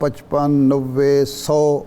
55, 90, 100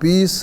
20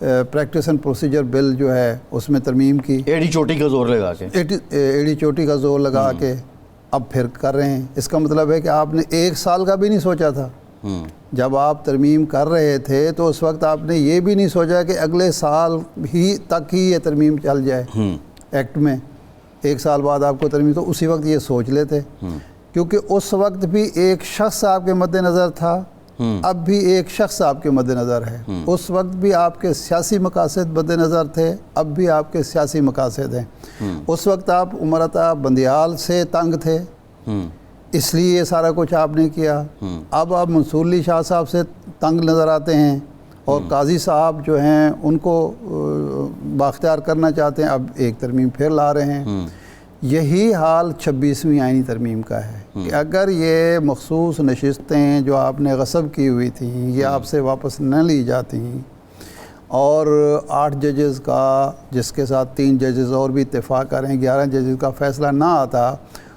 practice and procedure بل جو ہے اس میں ترمیم کی، ایڑی چوٹی کا زور لگا کے، ایڑی چوٹی کا زور لگا کے اب پھر کر رہے ہیں۔ اس کا مطلب ہے کہ آپ نے 1 سال کا بھی نہیں سوچا تھا جب آپ ترمیم کر رہے تھے، تو اس وقت آپ نے یہ بھی نہیں سوچا کہ اگلے سال ہی تک ہی یہ ترمیم چل جائے ایکٹ میں، 1 سال بعد آپ کو ترمیم، تو اسی وقت یہ سوچ لیتے، کیونکہ اس وقت بھی ایک شخص آپ کے مد نظر تھا، اب بھی ایک شخص آپ کے مد نظر ہے، اس وقت بھی آپ کے سیاسی مقاصد مد نظر تھے، اب بھی آپ کے سیاسی مقاصد ہیں۔ اس وقت آپ عمرتا بندیال سے تنگ تھے، اس لیے یہ سارا کچھ آپ نے کیا۔ اب آپ منصور علی شاہ صاحب سے تنگ نظر آتے ہیں، اور قاضی صاحب جو ہیں ان کو بااختیار کرنا چاہتے ہیں، اب ایک ترمیم پھر لا رہے ہیں۔ یہی حال 26ویں آئینی ترمیم کا ہے کہ اگر یہ مخصوص نشستیں جو آپ نے غصب کی ہوئی تھیں یہ آپ سے واپس نہ لی جاتی، اور 8 ججز کا، جس کے ساتھ 3 ججز اور بھی اتفاق کر رہے ہیں، 11 ججز کا فیصلہ نہ آتا،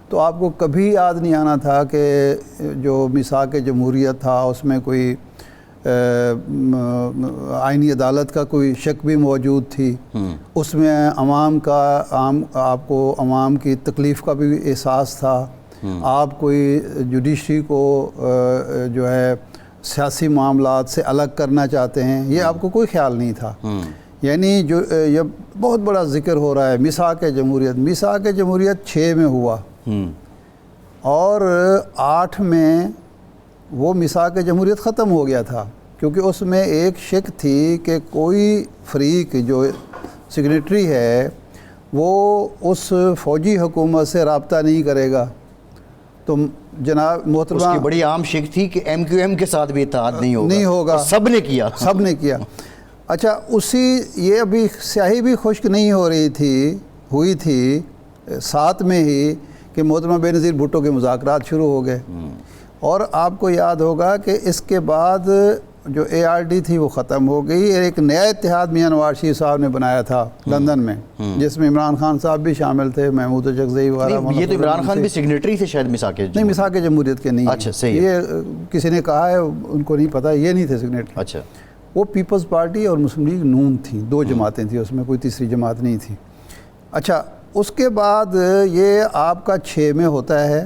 تو آپ کو کبھی یاد نہیں آنا تھا کہ جو میثاق جمہوریت تھا اس میں کوئی آئینی عدالت کا کوئی شک بھی موجود تھی، اس میں عوام کا آپ کو عوام کی تکلیف کا بھی احساس تھا، آپ کوئی جوڈیشری کو جو ہے سیاسی معاملات سے الگ کرنا چاہتے ہیں، یہ آپ کو کوئی خیال نہیں تھا۔ یعنی جو یہ بہت بڑا ذکر ہو رہا ہے میثاق جمہوریت، میثاق جمہوریت 6 میں ہوا، اور 8 میں وہ میثاق جمہوریت ختم ہو گیا تھا، کیونکہ اس میں ایک شک تھی کہ کوئی فریق جو سگریٹری ہے وہ اس فوجی حکومت سے رابطہ نہیں کرے گا، تو جناب محترمہ، اس کی بڑی عام شک تھی کہ ایم کیو ایم کے ساتھ بھی اتحاد نہیں ہوگا، اور سب نے کیا۔ اچھا، یہ ابھی سیاہی بھی خشک نہیں ہوئی تھی 7 میں ہی کہ محترمہ بے نظیر بھٹو کے مذاکرات شروع ہو گئے، اور آپ کو یاد ہوگا کہ اس کے بعد جو ARD تھی وہ ختم ہو گئی، ایک نیا اتحاد میاں نواز شریف صاحب نے بنایا تھا لندن میں، جس میں عمران خان صاحب بھی شامل تھے، محمود اچکزئی وغیرہ۔ یہ تو عمران خان بھی سگریٹری تھے شاید میثاق نہیں، میثاق جمہوریت کے نہیں، اچھا صحیح ہے، یہ کسی نے کہا ہے، ان کو نہیں پتہ، یہ نہیں تھے سگریٹری۔ اچھا، وہ پیپلز پارٹی اور مسلم لیگ نون تھیں، 2 جماعتیں تھیں، اس میں کوئی تیسری جماعت نہیں تھی۔ اچھا، اس کے بعد یہ آپ کا 6 میں ہوتا ہے،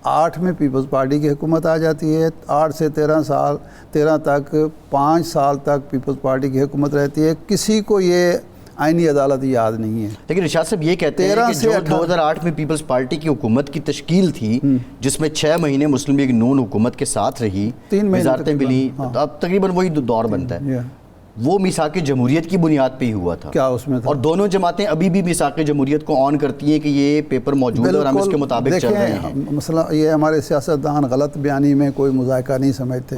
8 میں پیپلز پارٹی کی حکومت آ جاتی ہے، 8 سے 13 تک 5 سال تک پیپلز پارٹی کی حکومت رہتی ہے، کسی کو یہ آئینی عدالت یاد نہیں ہے۔ لیکن ارشاد صاحب یہ کہتے ہیں کہ جو 2008 میں پیپلز پارٹی کی حکومت کی تشکیل تھی، جس میں 6 مہینے مسلم لیگ نون حکومت کے ساتھ رہی، 3 وزارتیں ملی، اب تقریباً وہی دور بنتا ہے، وہ میثاق جمہوریت کی بنیاد پہ ہی ہوا تھا۔ کیا اس میں تھا؟ اور دونوں جماعتیں ابھی بھی میثاق جمہوریت کو آن کرتی ہیں کہ یہ پیپر موجود ہے اور ہم اس کے مطابق چل رہے ہیں۔ مسئلہ یہ ہمارے سیاستدان غلط بیانی میں کوئی مذائقہ نہیں سمجھتے۔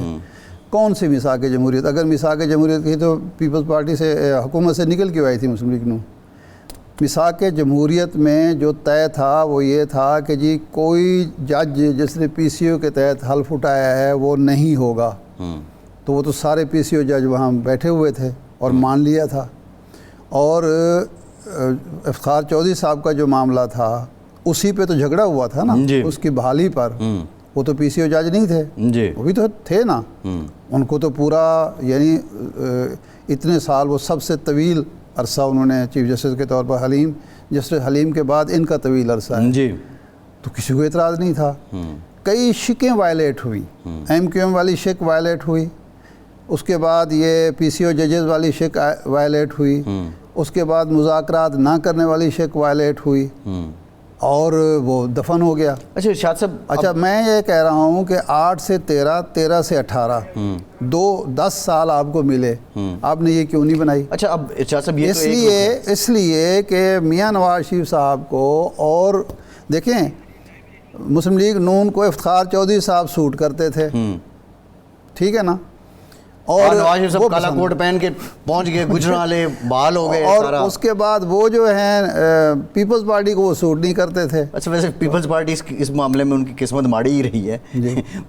کون سی میثاق جمہوریت؟ اگر میثاق جمہوریت کی تو پیپلز پارٹی سے، حکومت سے نکل کے آئی تھی مسلم لیگ نون۔ میثاق جمہوریت میں جو طے تھا وہ یہ تھا کہ جی کوئی جج جس نے PCO کے تحت حلف اٹھایا ہے وہ نہیں ہوگا، تو وہ تو سارے PCO جج وہاں بیٹھے ہوئے تھے اور مان لیا تھا۔ اور افتخار چودھری صاحب کا جو معاملہ تھا اسی پہ تو جھگڑا ہوا تھا نا، اس کی بحالی پر، وہ تو PCO جج نہیں تھے، وہ بھی تو تھے نا، ان کو تو پورا، یعنی اتنے سال وہ سب سے طویل عرصہ انہوں نے چیف جسٹس کے طور پر، جسٹس حلیم کے بعد ان کا طویل عرصہ ہے، تو کسی کو اعتراض نہیں تھا۔ کئی شکیں وائلیٹ ہوئی، MQM والی شک وائلیٹ ہوئی، اس کے بعد یہ PCO ججز والی شک وائلیٹ ہوئی، اس کے بعد مذاکرات نہ کرنے والی شک وائلیٹ ہوئی، اور وہ دفن ہو گیا۔ اچھا ارشاد صاحب، اچھا میں یہ کہہ رہا ہوں کہ 8 سے 13، 13 سے 18، 10 سال آپ کو ملے، آپ نے یہ کیوں نہیں بنائی؟ اچھا اب ارشاد صاحب یہ اس لیے کہ میاں نواز شریف صاحب کو، اور دیکھیں مسلم لیگ نون کو افتخار چودھری صاحب سوٹ کرتے تھے، ٹھیک ہے نا، اور نواز شریف صاحب کالا کوٹ پہن کے پہنچ گئے، گجرالے بحال ہو گئے، اور اس کے بعد وہ جو ہیں پیپلز پارٹی کو وہ سوٹ نہیں کرتے تھے۔ اچھا ویسے پیپلز پارٹی اس معاملے میں ان کی قسمت ماڑی ہی رہی ہے،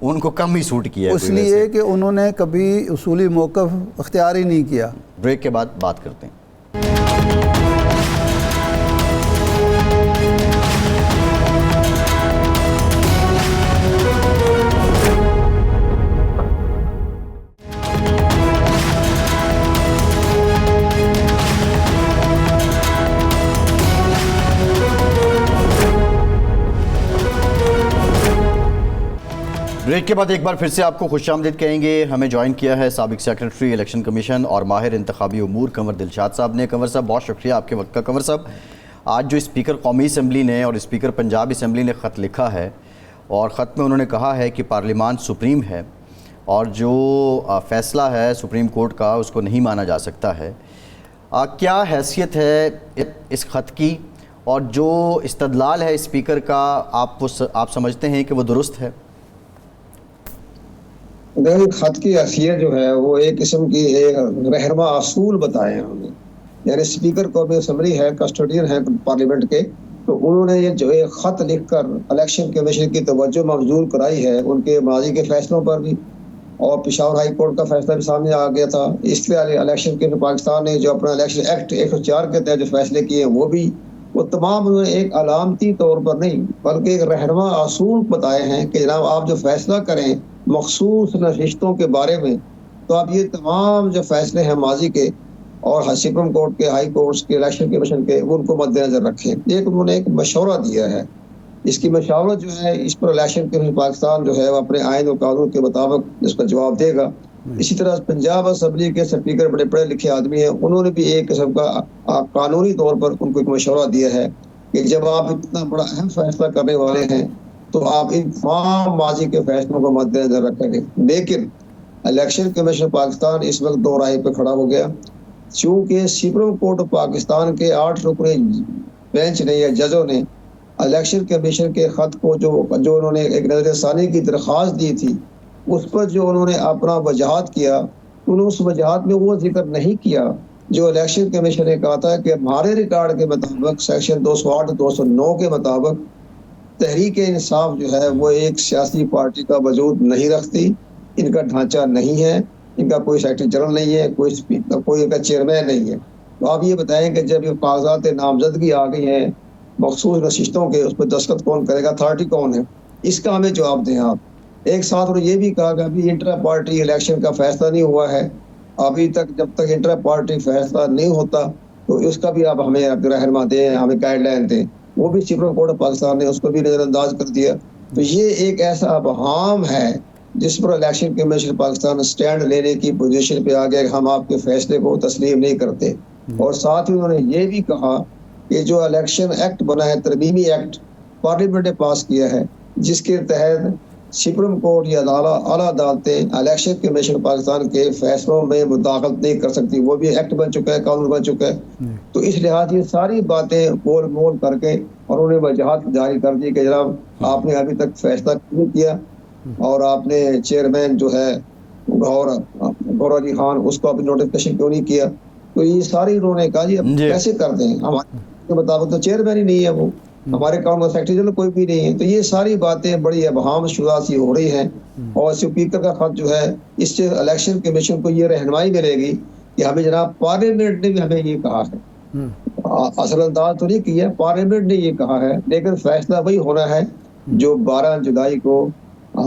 ان کو کم ہی سوٹ کیا ہے، اس لیے کہ انہوں نے کبھی اصولی موقف اختیار ہی نہیں کیا۔ بریک کے بعد بات کرتے ہیں۔ بریک کے بعد ایک بار پھر سے آپ کو خوش آمدید کہیں گے. ہمیں جوائن کیا ہے سابق سیکرٹری الیکشن کمیشن اور ماہر انتخابی امور کنور دلشاد صاحب نے. کنور صاحب بہت شکریہ آپ کے وقت کا. کنور صاحب، آج جو اسپیکر قومی اسمبلی نے اور اسپیکر پنجاب اسمبلی نے خط لکھا ہے اور خط میں انہوں نے کہا ہے کہ پارلیمان سپریم ہے اور جو فیصلہ ہے سپریم کورٹ کا اس کو نہیں مانا جا سکتا ہے. کیا حیثیت ہے اس خط کی اور جو استدلال ہے اسپیکر کا آپ سمجھتے ہیں کہ وہ درست ہے؟ خط کی حیثیت جو ہے وہ ایک قسم کی ایک رہنما اصول بتائے ہیں انہوں نے. یعنی اسپیکر قومی اسمبلی ہے، کسٹوڈین ہے پارلیمنٹ کے، تو انہوں نے یہ جو ایک خط لکھ کر الیکشن کمیشن کی توجہ مبذول کرائی ہے ان کے ماضی کے فیصلوں پر بھی، اور پشاور ہائی کورٹ کا فیصلہ بھی سامنے آ گیا تھا. اس کے الیکشن کے پاکستان نے جو اپنا الیکشن ایکٹ 104 کے تحت جو فیصلے کیے ہیں وہ تمام انہوں نے ایک علامتی طور پر نہیں بلکہ ایک رہنما اصول بتائے ہیں کہ جناب آپ جو فیصلہ کریں مخصوص نشستوں کے بارے میں تو آپ یہ تمام جو فیصلے ہیں ماضی کے اور سپریم کورٹ کے، ہائی کورٹس کے، الیکشن کمیشن کے، ان کو مد نظر رکھیں. انہوں نے ایک مشورہ دیا ہے. اس کی مشاورت جو ہے اس پر الیکشن کمیشن پاکستان جو ہے وہ اپنے آئین و قانون کے مطابق اس کا جواب دے گا. اسی طرح پنجاب اسمبلی کے اسپیکر بڑے پڑھے لکھے آدمی ہیں، انہوں نے بھی ایک قسم کا قانونی طور پر ان کو ایک مشورہ دیا ہے کہ جب آپ اتنا بڑا اہم فیصلہ کرنے والے ہیں تو آپ ان تمام ماضی کے فیصلوں کو مد نظر رکھیں گے. لیکن الیکشن کمیشن پاکستان اس وقت دو راہ پہ کھڑا ہو گیا. چونکہ سپریم کورٹ پاکستان کے 8 رکنی بینچ نے یا ججوں نے الیکشن کمیشن کے خط کو جو انہوں نے ایک نظر ثانی کی درخواست دی تھی اس پر جو انہوں نے اپنا وجاہت کیا، انہوں اس وجاہت میں وہ ذکر نہیں کیا جو الیکشن کمیشن نے کہا تھا کہ ہمارے ریکارڈ کے مطابق سیکشن 208 209 کے مطابق تحریک انصاف جو ہے وہ ایک سیاسی پارٹی کا وجود نہیں رکھتی، ان کا ڈھانچہ نہیں ہے، ان کا کوئی سیکرٹری جنرل نہیں ہے، کوئی اسپیکر، کوئی ان کا چیئرمین نہیں ہے. تو آپ یہ بتائیں کہ جب یہ کاغذات نامزدگی آ گئی ہیں مخصوص نشستوں کے، اس پہ دستخط کون کرے گا، اتھارٹی کون ہے، اس کا ہمیں جواب دیں آپ. ایک ساتھ انہوں نے یہ بھی کہا کہ ابھی انٹرا پارٹی الیکشن کا فیصلہ نہیں ہوا ہے، ابھی تک جب تک انٹرا پارٹی فیصلہ نہیں ہوتا تو اس کا بھی آپ ہمیں رہنما دیں، ہمیں گائیڈ لائن دیں. وہ بھی سپریم کورٹ پاکستان نے اس کو بھی نظر انداز کر دیا. تو یہ ایک ایسا ابہام ہے جس پر الیکشن کمیشن پاکستان سٹینڈ لینے کی پوزیشن پہ آ گیا کہ ہم آپ کے فیصلے کو تسلیم نہیں کرتے. اور ساتھ ہی انہوں نے یہ بھی کہا کہ جو الیکشن ایکٹ بنا ہے، ترمیمی ایکٹ پارلیمنٹ نے پاس کیا ہے، جس کے تحت سپریم کورٹ یا اعلیٰ عدالتیں الیکشن کمیشن پاکستان کے فیصلوں میں مداخلت نہیں کر سکتی، وہ بھی ایکٹ بن چکا ہے، قانون بن چکا ہے. تو اس لحاظ یہ ساری باتیں بول بول کر کے اور انہوں نے وجاہت جاری کر دی کہ جناب آپ نے ابھی تک فیصلہ کیوں کیا اور آپ نے چیئرمین جو ہے گور علی خان اس کو ابھی نوٹیفکیشن کیوں نہیں کیا. تو یہ ساری انہوں نے کہا جی اب کیسے کر دیں، ہمارے مطابق تو چیئرمین ہی نہیں ہے، وہ ہمارے کام کا سیکرٹری جنرل کوئی بھی نہیں ہے. تو یہ ساری باتیں بڑی ابہام شدہ سی ہو رہی ہیں اور اسپیکر کا خط جو ہے اس سے الیکشن کمیشن کو یہ رہنمائی ملے گی کہ ہمیں جناب پارلیمنٹ نے بھی ہمیں یہ کہا ہے، اصل انداز تو نہیں کیا، پارلیمنٹ نے یہ کہا ہے، لیکن فیصلہ وہی ہونا ہے جو 12 جولائی کو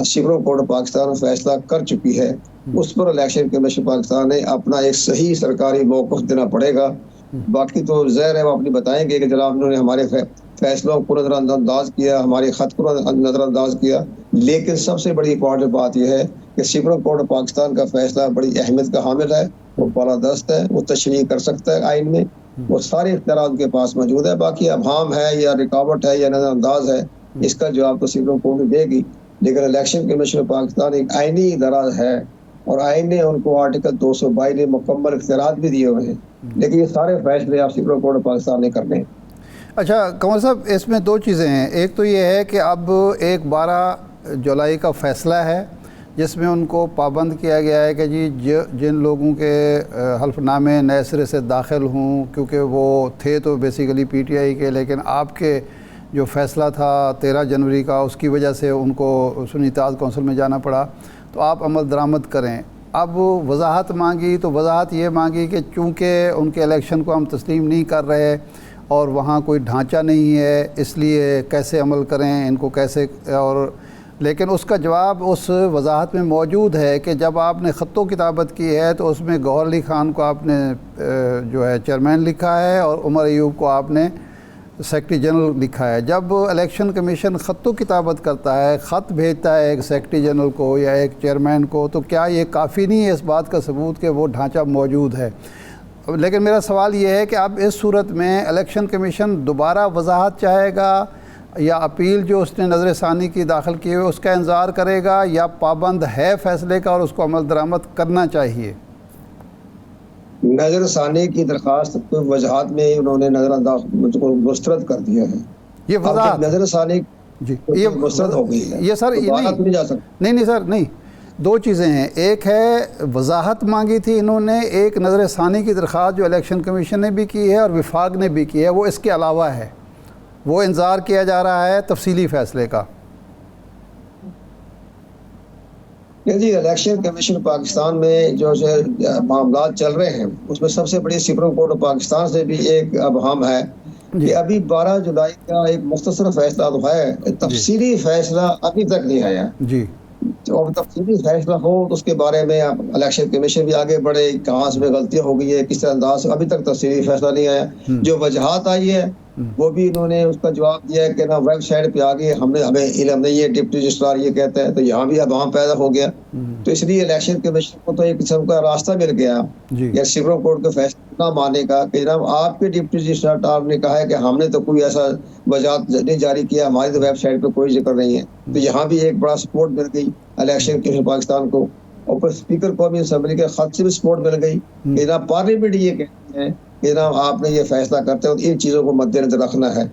سپریم کورٹ پاکستان فیصلہ کر چکی ہے. اس پر الیکشن کمیشن پاکستان نے اپنا ایک صحیح سرکاری موقف دینا پڑے گا. باقی تو ظاہر ہے وہ اپنی بتائیں گے کہ جناب انہوں نے ہمارے فیصلوں کو نظر انداز کیا، ہمارے خط کو نظر انداز کیا. لیکن سب سے بڑی امپورٹنٹ بات یہ ہے کہ سپریم کورٹ پاکستان کا فیصلہ بڑی اہمیت کا حامل ہے، وہ بالادست ہے، وہ تشریح کر سکتا ہے آئین میں، وہ سارے اختیارات ان کے پاس موجود ہے. باقی ابہام ہے یا رکاوٹ ہے یا نظر انداز ہے، اس کا جواب تو سپریم کورٹ دے گی. لیکن الیکشن کمیشن پاکستان ایک آئینی ادارہ ہے اور آئین نے ان کو آرٹیکل 222 نے مکمل اختیارات بھی دیے ہوئے ہیں، لیکن یہ سارے فیصلے آپ سپریم کورٹ پاکستان نے کرنے ہیں. اچھا کنور صاحب، اس میں 2 چیزیں ہیں. ایک تو یہ ہے کہ اب ایک 12 جولائی کا فیصلہ ہے جس میں ان کو پابند کیا گیا ہے کہ جی جن لوگوں کے حلف نامے نئے سرے سے داخل ہوں، کیونکہ وہ تھے تو بیسیکلی پی ٹی آئی کے، لیکن آپ کے جو فیصلہ تھا 13 جنوری کا اس کی وجہ سے ان کو سنی اتحاد کونسل میں جانا پڑا، تو آپ عمل درآمد کریں. اب وضاحت مانگی تو وضاحت یہ مانگی کہ چونکہ ان کے الیکشن کو ہم تسلیم نہیں کر رہے اور وہاں کوئی ڈھانچہ نہیں ہے، اس لیے کیسے عمل کریں ان کو کیسے. اور لیکن اس کا جواب اس وضاحت میں موجود ہے کہ جب آپ نے خط و کتابت کی ہے تو اس میں گوہر علی خان کو آپ نے جو ہے چیئرمین لکھا ہے اور عمر ایوب کو آپ نے سیکرٹری جنرل لکھا ہے. جب الیکشن کمیشن خط و کتابت کرتا ہے, خط بھیجتا ہے ایک سیکرٹری جنرل کو یا ایک چیئرمین کو, تو کیا یہ کافی نہیں ہے اس بات کا ثبوت کہ وہ ڈھانچہ موجود ہے؟ لیکن میرا سوال یہ ہے کہ اب اس صورت میں الیکشن کمیشن دوبارہ وضاحت چاہے گا یا اپیل جو اس نے نظر ثانی کی داخل کی ہوئی اس کا انتظار کرے گا, یا پابند ہے فیصلے کا اور اس کو عمل درآمد کرنا چاہیے؟ نظر ثانی کی درخواست کوئی وجہات میں انہوں نے نظر انداز مسترد کر دیا ہے. یہ وضاحت نظر ثانی جی یہ مسترد ہو گئی ہے. یہ سر نہیں جا سکتا. نہیں سر نہیں, دو چیزیں ہیں. ایک ہے وضاحت مانگی تھی انہوں نے, ایک نظر ثانی کی درخواست جو الیکشن کمیشن نے بھی کی ہے اور وفاق نے بھی کی ہے, وہ اس کے علاوہ ہے, وہ انتظار کیا جا رہا ہے تفصیلی فیصلے کا. جی, الیکشن کمیشن پاکستان میں جو معاملات چل رہے ہیں اس میں سب سے بڑی سپریم کورٹ پاکستان سے بھی ایک ابہام ہے کہ ابھی 12 جولائی کا ایک مختصر فیصلہ تو ہے, تفصیلی فیصلہ ابھی تک نہیں آیا. جی, اور تفصیلی فیصلہ ہو تو اس کے بارے میں الیکشن کمیشن بھی آگے بڑھے, کہاں سے غلطیاں ہو گئی ہے, کس طرح انداز, ابھی تک تفصیلی فیصلہ نہیں آیا. جو وجہات آئی ہے وہ بھی انہوں نے اس کا جواب دیا ہے کہ نا ویب سائٹ پہ آگے ہمیں علم نہیں ہے, ڈپٹی رجسٹرار یہ کہتا ہے, تو یہاں بھی ابہام پیدا ہو گیا. تو اس لیے الیکشن کمیشن کو تو ایک قسم کا راستہ مل گیا یا سپریم کورٹ کے فیصلہ نہ ماننے کا کہ جناب آپ کے ڈپٹی رجسٹرار نے کہا ہے کہ ہم نے تو کوئی ایسا وجہات نہیں جاری کیا, ہماری تو ویب سائٹ پہ کوئی ذکر نہیں ہے. تو یہاں بھی ایک بڑا سپورٹ مل گئی الیکشن کمیشن پاکستان کو, اور پھر اسپیکر قومی اسمبلی کے خط سے بھی سپورٹ مل گئی کہ جناب پارلیمنٹ یہ کہتے ہیں کہ جناب آپ نے یہ فیصلہ کرتے ہو ان چیزوں کو مد نظر رکھنا ہے.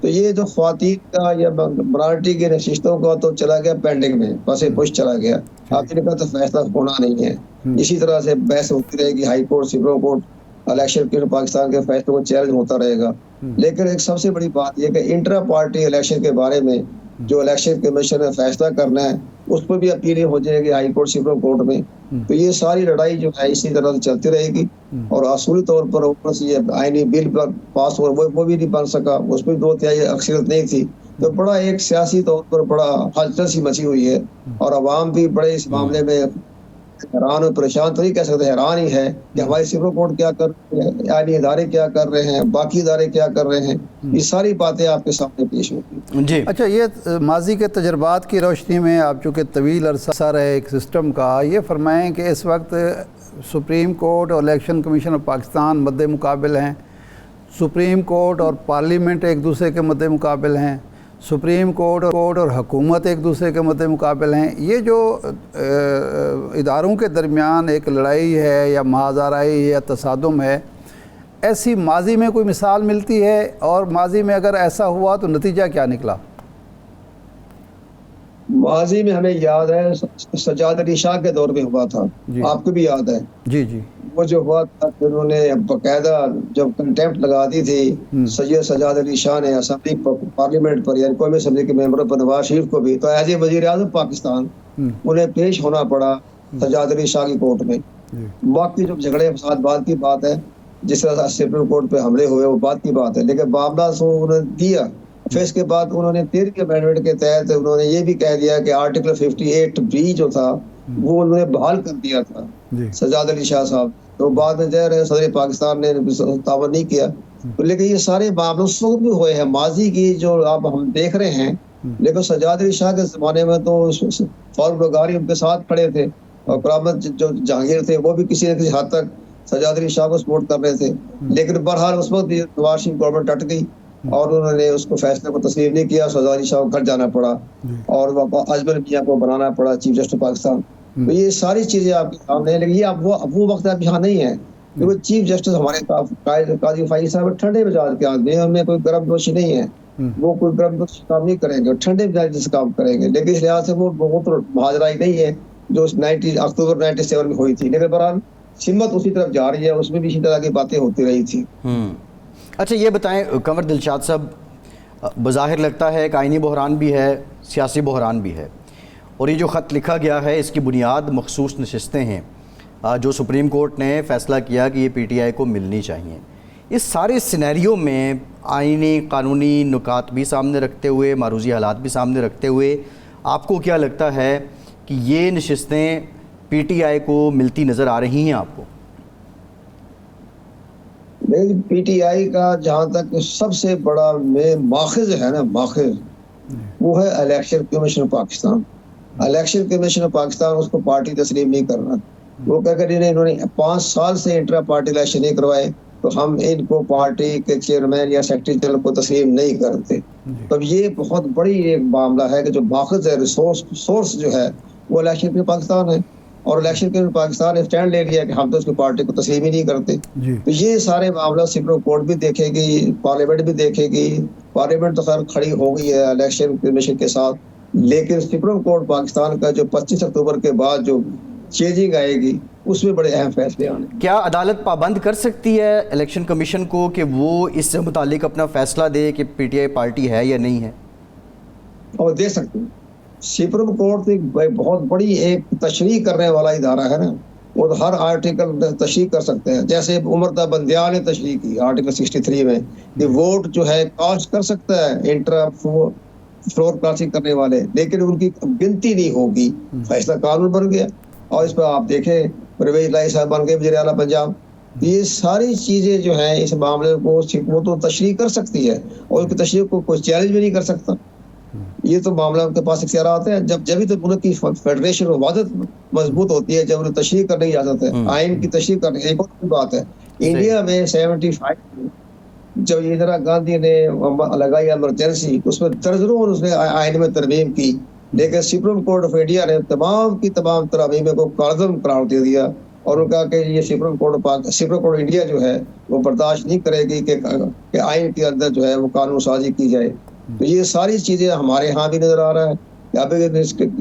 تو یہ جو خواتین کا یا منارٹی کی نشستوں کا تو چلا گیا پینڈنگ میں, بس پش چلا گیا, اب ان کا تو فیصلہ ہونا نہیں ہے. اسی طرح سے بحث ہوتی رہے گی, high court, supreme court, election کے پاکستان کے فیصلوں کو چیلنج ہوتا رہے گا. لیکن ایک سب سے بڑی بات یہ کہ انٹرا پارٹی الیکشن کے بارے میں جو الیکشن کمیشن نے فیصلہ کرنا ہے اس پہ بھی اپیلیں ہو جائے گی ہائی کورٹ, سپریم کورٹ میں. تو یہ ساری لڑائی جو ہے اسی طرح سے چلتی رہے گی. اور اصولی طور پر اوپر سے یہ آئینی بل پر پاس ہوا وہ بھی نہیں بن سکا, اس میں 2/3 اکثریت نہیں تھی. تو بڑا ایک سیاسی طور پر بڑا ہلچل سی مچی ہوئی ہے, اور عوام بھی بڑے اس معاملے میں حیران اور پریشان, تو نہیں کہہ سکتے, حیران ہی ہے کہ ہماری سپریم کورٹ کیا کر رہے ہیں, آئینی ادارے کیا کر رہے ہیں, باقی ادارے کیا کر رہے ہیں. یہ ساری باتیں آپ کے سامنے پیش ہوتی. جی اچھا, یہ ماضی کے تجربات کی روشنی میں آپ چونکہ طویل عرصہ رہے ایک سسٹم کا, یہ فرمائیں کہ اس وقت سپریم کورٹ اور الیکشن کمیشن آف پاکستان مد مقابل ہیں, سپریم کورٹ اور پارلیمنٹ ایک دوسرے کے مد مقابل ہیں, سپریم کورٹ اور حکومت ایک دوسرے کے مد مقابل ہیں. یہ جو اداروں کے درمیان ایک لڑائی ہے یا محاذ آرائی یا تصادم ہے, ایسی ماضی میں کوئی مثال ملتی ہے؟ اور ماضی میں اگر ایسا ہوا تو نتیجہ کیا نکلا؟ ماضی میں ہمیں یاد ہے سجاد علی شاہ کے دور میں ہوا تھا, آپ کو بھی یاد ہے. جی جی, وہ جو ہوا تھا انہوں نے باقاعدہ جب کنٹیمپٹ لگا دی تھی سید سجاد علی شاہ نے اسمبلی پارلیمنٹ پر, یعنی قومی اسمبلی کے ممبروں پر, نواز شریف کو بھی, تو ایز اے وزیر اعظم پاکستان انہیں پیش ہونا پڑا سجاد علی شاہ کی کورٹ میں. باقی جو جھگڑے فساد بعد کی بات ہے, جس طرح سپریم کورٹ پہ حملے ہوئے وہ بات کی بات ہے, لیکن معاملہ سو انہوں نے دیا. پھر اس کے بعد انہوں نے 13 امینڈمنٹ کے تحت انہوں نے یہ بھی کہہ دیا کہ آرٹیکل 58B جو تھا وہ انہوں نے بحال کر دیا تھا سجاد علی شاہ صاحب. تو بعد میں صدر پاکستان نے تعاون نہیں کیا. لیکن یہ سارے معاملے اس وقت بھی ہوئے ہیں, ماضی کی جو آپ ہم دیکھ رہے ہیں. لیکن سجاد علی شاہ کے زمانے میں تو فاروق لغاری ان کے ساتھ کھڑے تھے, اور کرامت جو جہانگیر تھے وہ بھی کسی نہ کسی حد تک سجاد علی شاہ کو سپورٹ کر رہے تھے. لیکن بہرحال اس وقت بھی نواز شریف گورنمنٹ ڈٹ گئی اور انہوں نے اس کو فیصلے کو تسلیم نہیں کیا. سجاد علی شاہ کو گھر جانا پڑا اور اجمل میاں کو بنانا پڑا چیف جسٹس پاکستان. تو یہ ساری چیزیں آپ کے سامنے ہیں, لیکن یہ اب وہ وقت اب یہاں نہیں ہے. وہ چیف جسٹس ہمارے قاضی فائز صاحب ٹھنڈے مزاج کے آدمی ہیں, ان میں کوئی گرم جوشی نہیں ہے, وہ کوئی گرم جوشی کام نہیں کریں گے, ٹھنڈے مزاج سے کام کریں گے. لیکن اس لحاظ سے وہ مہاجرائی نہیں ہے جو اکتوبر 97 میں ہوئی تھی. لیکن بہرحال سمت اسی طرف جا رہی ہے, اس میں بھی اسی طرح کی باتیں ہوتی رہی تھی. اچھا یہ بتائیں قمر دلشاد صاحب, بظاہر لگتا ہے کہ آئینی بحران بھی ہے, سیاسی بحران بھی ہے, اور یہ جو خط لکھا گیا ہے اس کی بنیاد مخصوص نشستیں ہیں جو سپریم کورٹ نے فیصلہ کیا کہ یہ پی ٹی آئی کو ملنی چاہیے. اس سارے سینیریو میں آئینی قانونی نکات بھی سامنے رکھتے ہوئے, معروضی حالات بھی سامنے رکھتے ہوئے, آپ کو کیا لگتا ہے کہ یہ نشستیں پی ٹی آئی کو ملتی نظر آ رہی ہیں آپ کو؟ پی ٹی آئی کا جہاں تک سب سے بڑا ماخذ ہے نا، ماخذ وہ ہے election commission Pakistan. Election commission Pakistan اس کو پارٹی تسلیم نہیں کرنا. وہ کہہ کر انہوں نے 5 سال سے انٹرا پارٹی الیکشن نہیں کروائے تو ہم ان کو پارٹی کے چیئرمین یا سیکرٹری جنرل کو تسلیم نہیں کرتے. تو یہ بہت بڑی ایک معاملہ ہے کہ جو ماخذ ہے، سورس جو ہے وہ الیکشن کمیشن پاکستان ہے، اور الیکشن کمیشن پاکستان نے اسٹینڈ لے لیا کہ ہم تو اس کی پارٹی کو تسلیم ہی نہیں کرتے. تو یہ سارے معاملہ سپریم کورٹ بھی دیکھے گی، پارلیمنٹ بھی دیکھے گی. پارلیمنٹ تو خیر کھڑی ہو گئی ہے الیکشن کمیشن کے ساتھ، لیکن سپریم کورٹ پاکستان کا جو 25 اکتوبر کے بعد جو چینجنگ آئے گی اس میں بڑے اہم فیصلے آنے. کیا عدالت پابند کر سکتی ہے الیکشن کمیشن کو کہ وہ اس سے متعلق اپنا فیصلہ دے کہ پی ٹی آئی پارٹی ہے یا نہیں ہے؟ اور دے سکتے ہیں. سپریم کورٹ ایک بہت بڑی ایک تشریح کرنے والا ادارہ ہے نا، وہ ہر آرٹیکل تشریح کر سکتے ہیں. جیسے عمر بندیال نے تشریح کی آرٹیکل 63 میں کہ ووٹ جو ہے کاسٹ کر سکتا ہے انٹرا فلور کراسنگ کرنے والے، لیکن ان کی گنتی نہیں ہوگی. فیصلہ قانون بن گیا، اور اس پہ آپ دیکھیں پرویز الہی صاحب بن گئے وزیر اعلیٰ پنجاب. یہ ساری چیزیں جو ہیں اس معاملے کو وہ تو تشریح کر سکتی ہے، اور اس کی تشریح کو کوئی چیلنج بھی نہیں کر سکتا. یہ تو معاملہ ان کے پاس اختیارات ہیں. جبھی تو ملک کی فیڈریشن و وحدت مضبوط ہوتی ہے جب انہیں تشریح کرنے کی اجازت ہے. آئین کی تشریح کرنے ایک اور بات ہے. انڈیا میں 75 جب اندرا گاندھی نے لگائی ایمرجنسی، اس میں درجنوں اس نے آئین میں ترمیم کی، لیکن سپریم کورٹ آف انڈیا نے تمام کی تمام ترامیم کو کالعدم قرار دے دیا، اور انہوں نے کہا کہ یہ سپریم کورٹ انڈیا جو ہے وہ برداشت نہیں کرے گی کہ آئین کے اندر جو ہے وہ قانون سازی کی جائے. تو یہ ساری چیزیں ہمارے ہاں بھی نظر آ رہا ہے.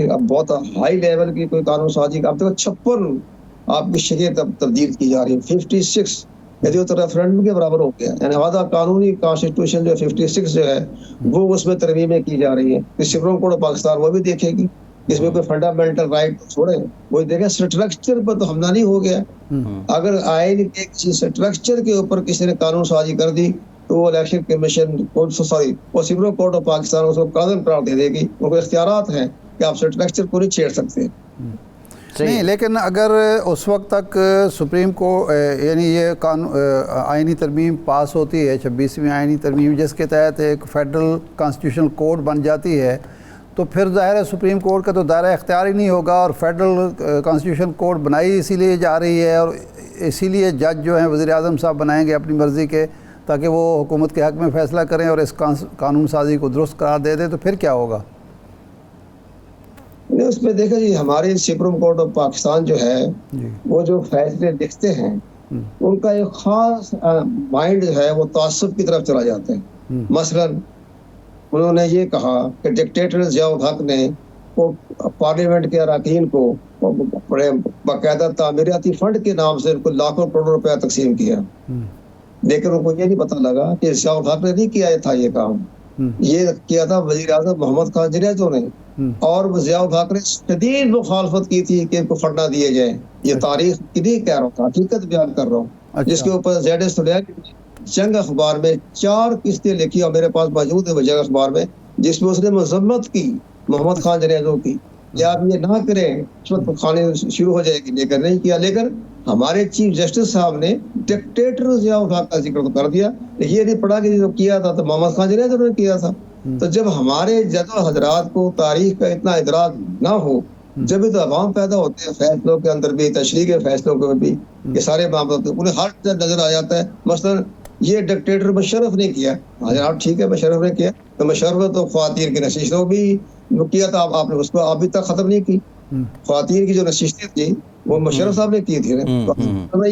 اب بہت ہائی لیول کی کوئی قانون سازی، اب تک 56 آپ کی شریعت تبدیل کی جا رہی ہے. 56 جو تو ریفرنڈم کے برابر ہو گیا، یعنی آدھا قانونی کانسٹیٹیوشن جو 56 جو ہے وہ اس میں ترمیمیں کی جا رہی ہیں. سپریم کورٹ آف پاکستان وہ بھی دیکھے گی، اس میں کوئی فنڈامنٹل رائٹ چھوڑے، وہ دیکھیں اسٹرکچر پر تو حملہ نہیں ہو گیا. اگر آئین کے کسی اسٹرکچر کے اوپر کسی نے قانون سازی کر دی تو وہ الیکشن کمیشن وہ سپریم کورٹ آف پاکستان اس کو قانون قرار دے دے گی. ان کو اختیارات ہیں کہ آپ اسٹرکچر کو نہیں چھیڑ سکتے. نہیں، لیکن اگر اس وقت تک سپریم کو یعنی یہ آئینی ترمیم پاس ہوتی ہے، 26ویں آئینی ترمیم جس کے تحت ایک فیڈرل کانسٹیٹیوشنل کوڈ بن جاتی ہے، تو پھر ظاہر ہے سپریم کورٹ کا تو دائرہ اختیار ہی نہیں ہوگا. اور فیڈرل کانسٹیٹیوشن کوڈ بنائی اسی لیے جا رہی ہے، اور اسی لیے جج جو ہیں وزیر اعظم صاحب بنائیں گے اپنی مرضی کے، تاکہ وہ حکومت کے حق میں فیصلہ کریں اور اس قانون سازی کو درست قرار دے دیں. تو پھر کیا ہوگا؟ اس میں دیکھیں جی، ہمارے سپریم کورٹ آف پاکستان جو ہے وہ جو فیصلے لکھتے ہیں ان کا ایک خاص مائنڈ جو ہے وہ تعصب کی طرف چلا جاتا ہے. مثلا انہوں نے یہ کہا کہ ڈکٹیٹر ضیاء الحق نے وہ پارلیمنٹ کے اراکین کو بڑے باقاعدہ تعمیراتی فنڈ کے نام سے ان کو لاکھوں کروڑ روپیہ تقسیم کیا، لیکن ان کو یہ نہیں پتہ لگا کہ ضیاء الحق نے نہیں کیا تھا یہ کام. یہ کیا تھا وزیر اعظم محمد خان جنیدو نے، اور ضیاء الحق نے شدید مخالفت کی تھی کہ ان کو فنڈ نہ دیے جائیں. یہ تاریخ کی نہیں کہہ رہا تھا، حقیقت بیان کر رہا ہوں، جس کے اوپر زیڈ جنگ اخبار میں 4 قسطیں لکھی اور میرے پاس موجود ہے وہ جنگ اخبار میں، جس میں اس نے مذمت کی محمد خان جنیدو کی کہ آپ یہ نہ کریں، رشوت کھانے شروع ہو جائے گی، لیکن نہیں کیا. لیکن ہمارے چیف جسٹس صاحب نے ڈکٹیٹر ضیاء الحق کا ذکر تو کر دیا، یہ نہیں پڑھا کہ جو کیا تھا تو محمد خان جنیدو نے کیا تھا. تو جب ہمارے جج و حضرات کو تاریخ کا اتنا ادراک نہ ہو، جب تو عوام پیدا ہوتے ہیں فیصلوں کے اندر بھی، تشریح کے فیصلوں کے بھی، یہ سارے معاملات انہیں ہر نظر آ جاتا ہے. مثلا یہ ڈکٹیٹر مشرف نے کیا، حضرات ٹھیک ہے مشرف نے کیا، تو مشرف تو خواتین کی نشستوں بھی کیا تھا، آپ نے اس کو ابھی تک ختم نہیں کی. خواتین کی جو نشستیں تھی وہ مشرف صاحب نے کی تھی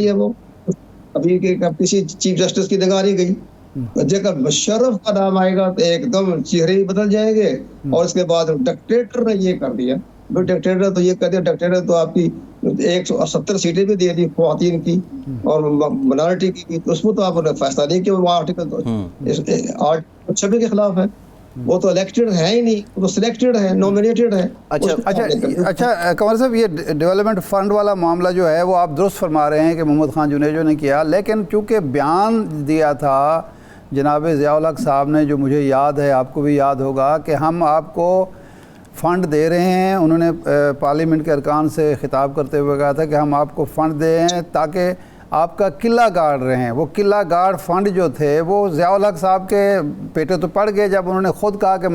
ہے، وہ ابھی کسی چیف جسٹس کی نگاہ نہیں گئی. جب مشرف کا نام آئے گا تو ایک دم چہرے ہی بدل جائیں گے. اور اس کے بعد ڈکٹیٹر نے یہ کر دیا، ڈکٹیٹر تو یہ کر دیا، ڈکٹیٹر تو آپ کی 170 سیٹیں بھی دے دی خواتین کی اور منارٹی کی، اس میں تو آپ نے فیصلہ نہیں کیا. وہ آرٹیکل 26 کے خلاف ہے، وہ تو الیکٹڈ ہے ہی نہیں، وہ تو سلیکٹڈ ہے، نومینیٹڈ ہے. اچھا قمر صاحب، یہ ڈیولپمنٹ فنڈ والا معاملہ جو ہے وہ آپ درست فرما رہے ہیں کہ محمد خان جنیدو نے کیا، لیکن چونکہ بیان دیا تھا جناب ضیاء الحق صاحب نے، جو مجھے یاد ہے آپ کو بھی یاد ہوگا، کہ ہم آپ کو فنڈ دے رہے ہیں. انہوں نے پارلیمنٹ کے ارکان سے خطاب کرتے ہوئے کہا تھا کہ ہم آپ کو فنڈ دے ہیں تاکہ آپ کا قلعہ گارڈ رہے ہیں. وہ قلعہ گارڈ فنڈ جو تھے وہ ضیاء الحق صاحب کے پیٹے تو پڑ گئے جب انہوں نے خود کہا کہ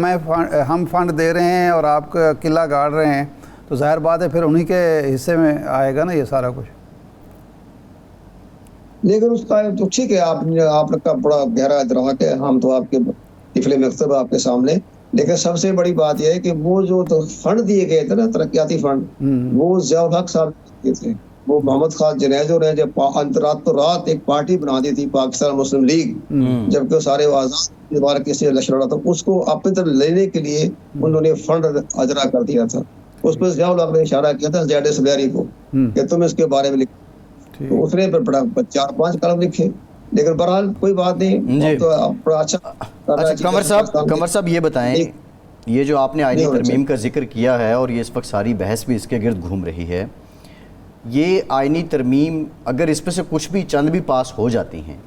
ہم فنڈ دے رہے ہیں اور آپ کا قلعہ گارڈ رہے ہیں, تو ظاہر بات ہے پھر انہی کے حصے میں آئے گا نا یہ سارا کچھ. لیکن اس کا تو ٹھیک ہے, آپ کا بڑا گہرا ادراک ہے, ہم تو آپ کے طفل مکتب آپ کے سامنے. لیکن سب سے بڑی بات یہ ہے کہ وہ جو فنڈ دیے گئے تھے نا, ترقیاتی فنڈ, وہ ضیاء الحق صاحب دیے تھے. وہ محمد خان جنیجو نے جب رات ایک پارٹی بنا دی تھی پاکستان مسلم لیگ, جبکہ سارے آزاد مبارک کے سے الیکشن لڑا تھا, اس کو اپنی طرف لینے کے لیے انہوں نے فنڈ اجرا کر دیا تھا. اس پہ ضیاء الحق نے اشارہ کیا تھا زید سلیاری کو کہ تم اس کے بارے میں لکھو, تو اس نے 4-5 کلم لکھے. لیکن بہرحال کوئی بات نہیں. تو بڑا اچھا قمر صاحب یہ بتائیں, یہ جو آپ نے آئینی ترمیم کا ذکر کیا ہے اور یہ اس وقت ساری بحث بھی اس کے گرد گھوم رہی ہے, یہ آئینی ترمیم اگر اس میں سے کچھ بھی چند بھی پاس ہو جاتی ہیں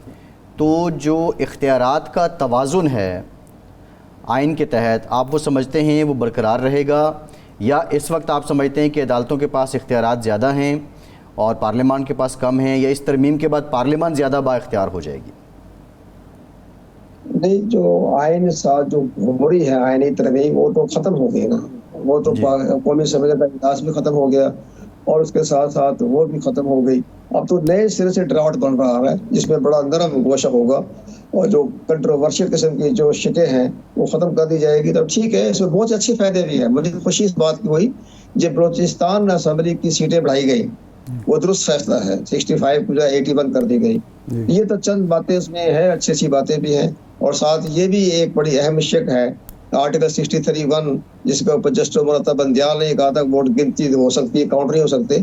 تو جو اختیارات کا توازن ہے آئین کے تحت, آپ وہ سمجھتے ہیں وہ برقرار رہے گا, یا اس وقت آپ سمجھتے ہیں کہ عدالتوں کے پاس اختیارات زیادہ ہیں اور پارلیمان کے پاس کم ہیں, یا اس ترمیم کے بعد پارلیمان زیادہ با اختیار ہو جائے گی؟ نہیں, جو آئین ساتھ جو ہو رہی ہے آئینی ترمیم وہ تو ختم ہو گئی نا. وہ تو قومی اسمبلی کا اجلاس بھی ختم ہو گیا اور اس کے ساتھ ساتھ وہ بھی ختم ہو گئی. اب تو نئے سرے سے ڈرافٹ بن رہا ہے جس میں بڑا نرم گوشہ ہوگا, اور جو کنٹروورشل قسم کی جو شکیں ہیں وہ ختم کر دی جائے گی. تو ٹھیک ہے, اس میں بہت اچھے فائدے بھی ہیں. مجھے خوشی اس بات کی ہوئی جب بلوچستان اسمبلی کی سیٹیں بڑھائی گئی, وہ درست فیصلہ ہے. 65 کو 81 کر دی گئی. یہ تو چند باتیں اس میں ہے, اچھی اچھی باتیں بھی ہیں. اور ساتھ یہ بھی ایک بڑی اہم شک ہے آرٹیکل 63(1) جس کے اوپر جسٹس مرتب بندیال نے کہا تھا ووٹ گنتی ہو سکتی ہے, کاؤنٹ نہیں ہو سکتے,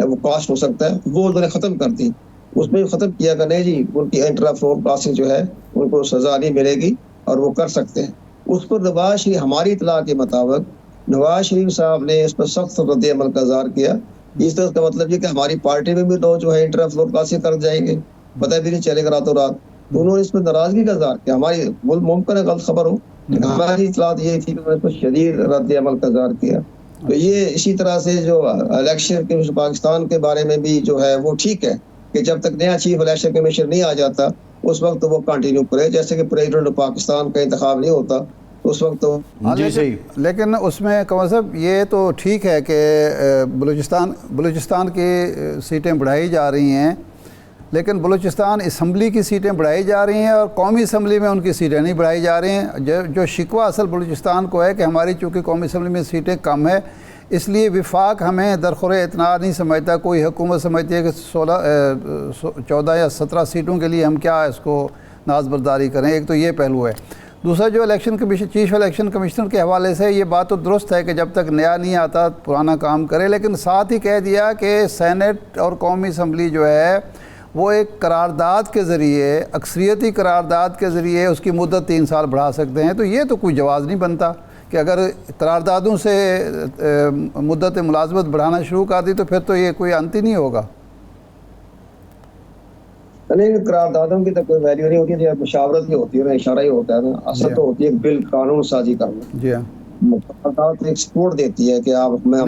وہ کاسٹ ہو سکتا ہے, وہ انہوں نے ختم کر دی. اس میں ختم کیا کہ نہیں جی, ان کی انٹرا فلور پاسنگ جو ہے ان کو سزا نہیں ملے گی اور وہ کر سکتے ہیں. اس پر نواز شریف, ہماری اطلاع کے مطابق نواز شریف صاحب نے اس پر سخت رد عمل کا اظہار کیا. اس طرح کا مطلب یہ کہ ہماری پارٹی میں بھی لوگ جو ہے انٹرا فلور پاسنگ کر جائیں گے, پتہ بھی نہیں چلے گا راتوں رات. تو انہوں نے اس پر ناراضگی کا اظہار کیا. ہماری ممکن ہے غلط خبر ہو, لیکن ہماری اطلاعات یہ تھی کہ انہوں نے اس پر شدید رد عمل کا اظہار کیا. تو یہ اسی طرح سے جو الیکشن کمیشن پاکستان کے بارے میں بھی جو ہے وہ ٹھیک ہے کہ جب تک نیا چیف الیکشن کمیشن نہیں آ جاتا اس وقت وہ کنٹینیو کرے, جیسے کہ پریزیڈنٹ پاکستان کا انتخاب نہیں ہوتا اس وقت تو. جی صحیح. لیکن اس میں قمر صاحب یہ تو ٹھیک ہے کہ بلوچستان کی سیٹیں بڑھائی جا رہی ہیں, لیکن بلوچستان اسمبلی کی سیٹیں بڑھائی جا رہی ہیں اور قومی اسمبلی میں ان کی سیٹیں نہیں بڑھائی جا رہی ہیں. جو شکوہ اصل بلوچستان کو ہے کہ ہماری چونکہ قومی اسمبلی میں سیٹیں کم ہے, اس لیے وفاق ہمیں درخور اعتناع نہیں سمجھتا. کوئی حکومت سمجھتی ہے کہ 14 یا 17 سیٹوں کے لیے ہم کیا اس کو ناز برداری کریں. ایک تو یہ پہلو ہے. دوسرا جو election commission, chief election commissioner کے حوالے سے یہ بات تو درست ہے کہ جب تک نیا نہیں آتا پرانا کام کرے, لیکن ساتھ ہی کہہ دیا کہ سینٹ اور قومی اسمبلی جو ہے وہ ایک قرارداد کے ذریعے, اکثریتی قرارداد کے ذریعے اس کی مدت 3 سال بڑھا سکتے ہیں. تو یہ تو کوئی جواز نہیں بنتا کہ اگر قراردادوں سے مدت ملازمت بڑھانا شروع کر دی تو پھر تو یہ کوئی انت ہی نہیں ہوگا. نہیں, قراردادوں کی تو کوئی ویلیو نہیں ہوتی, جب مشاورت ہی ہوتی ہے نا, اشارہ ہی ہوتا ہے نا. اصل تو ہوتی ہے بل قانون سازی کرنا. جی ہاں, قرارداد ایک سپورٹ دیتی ہے کہ آپ میں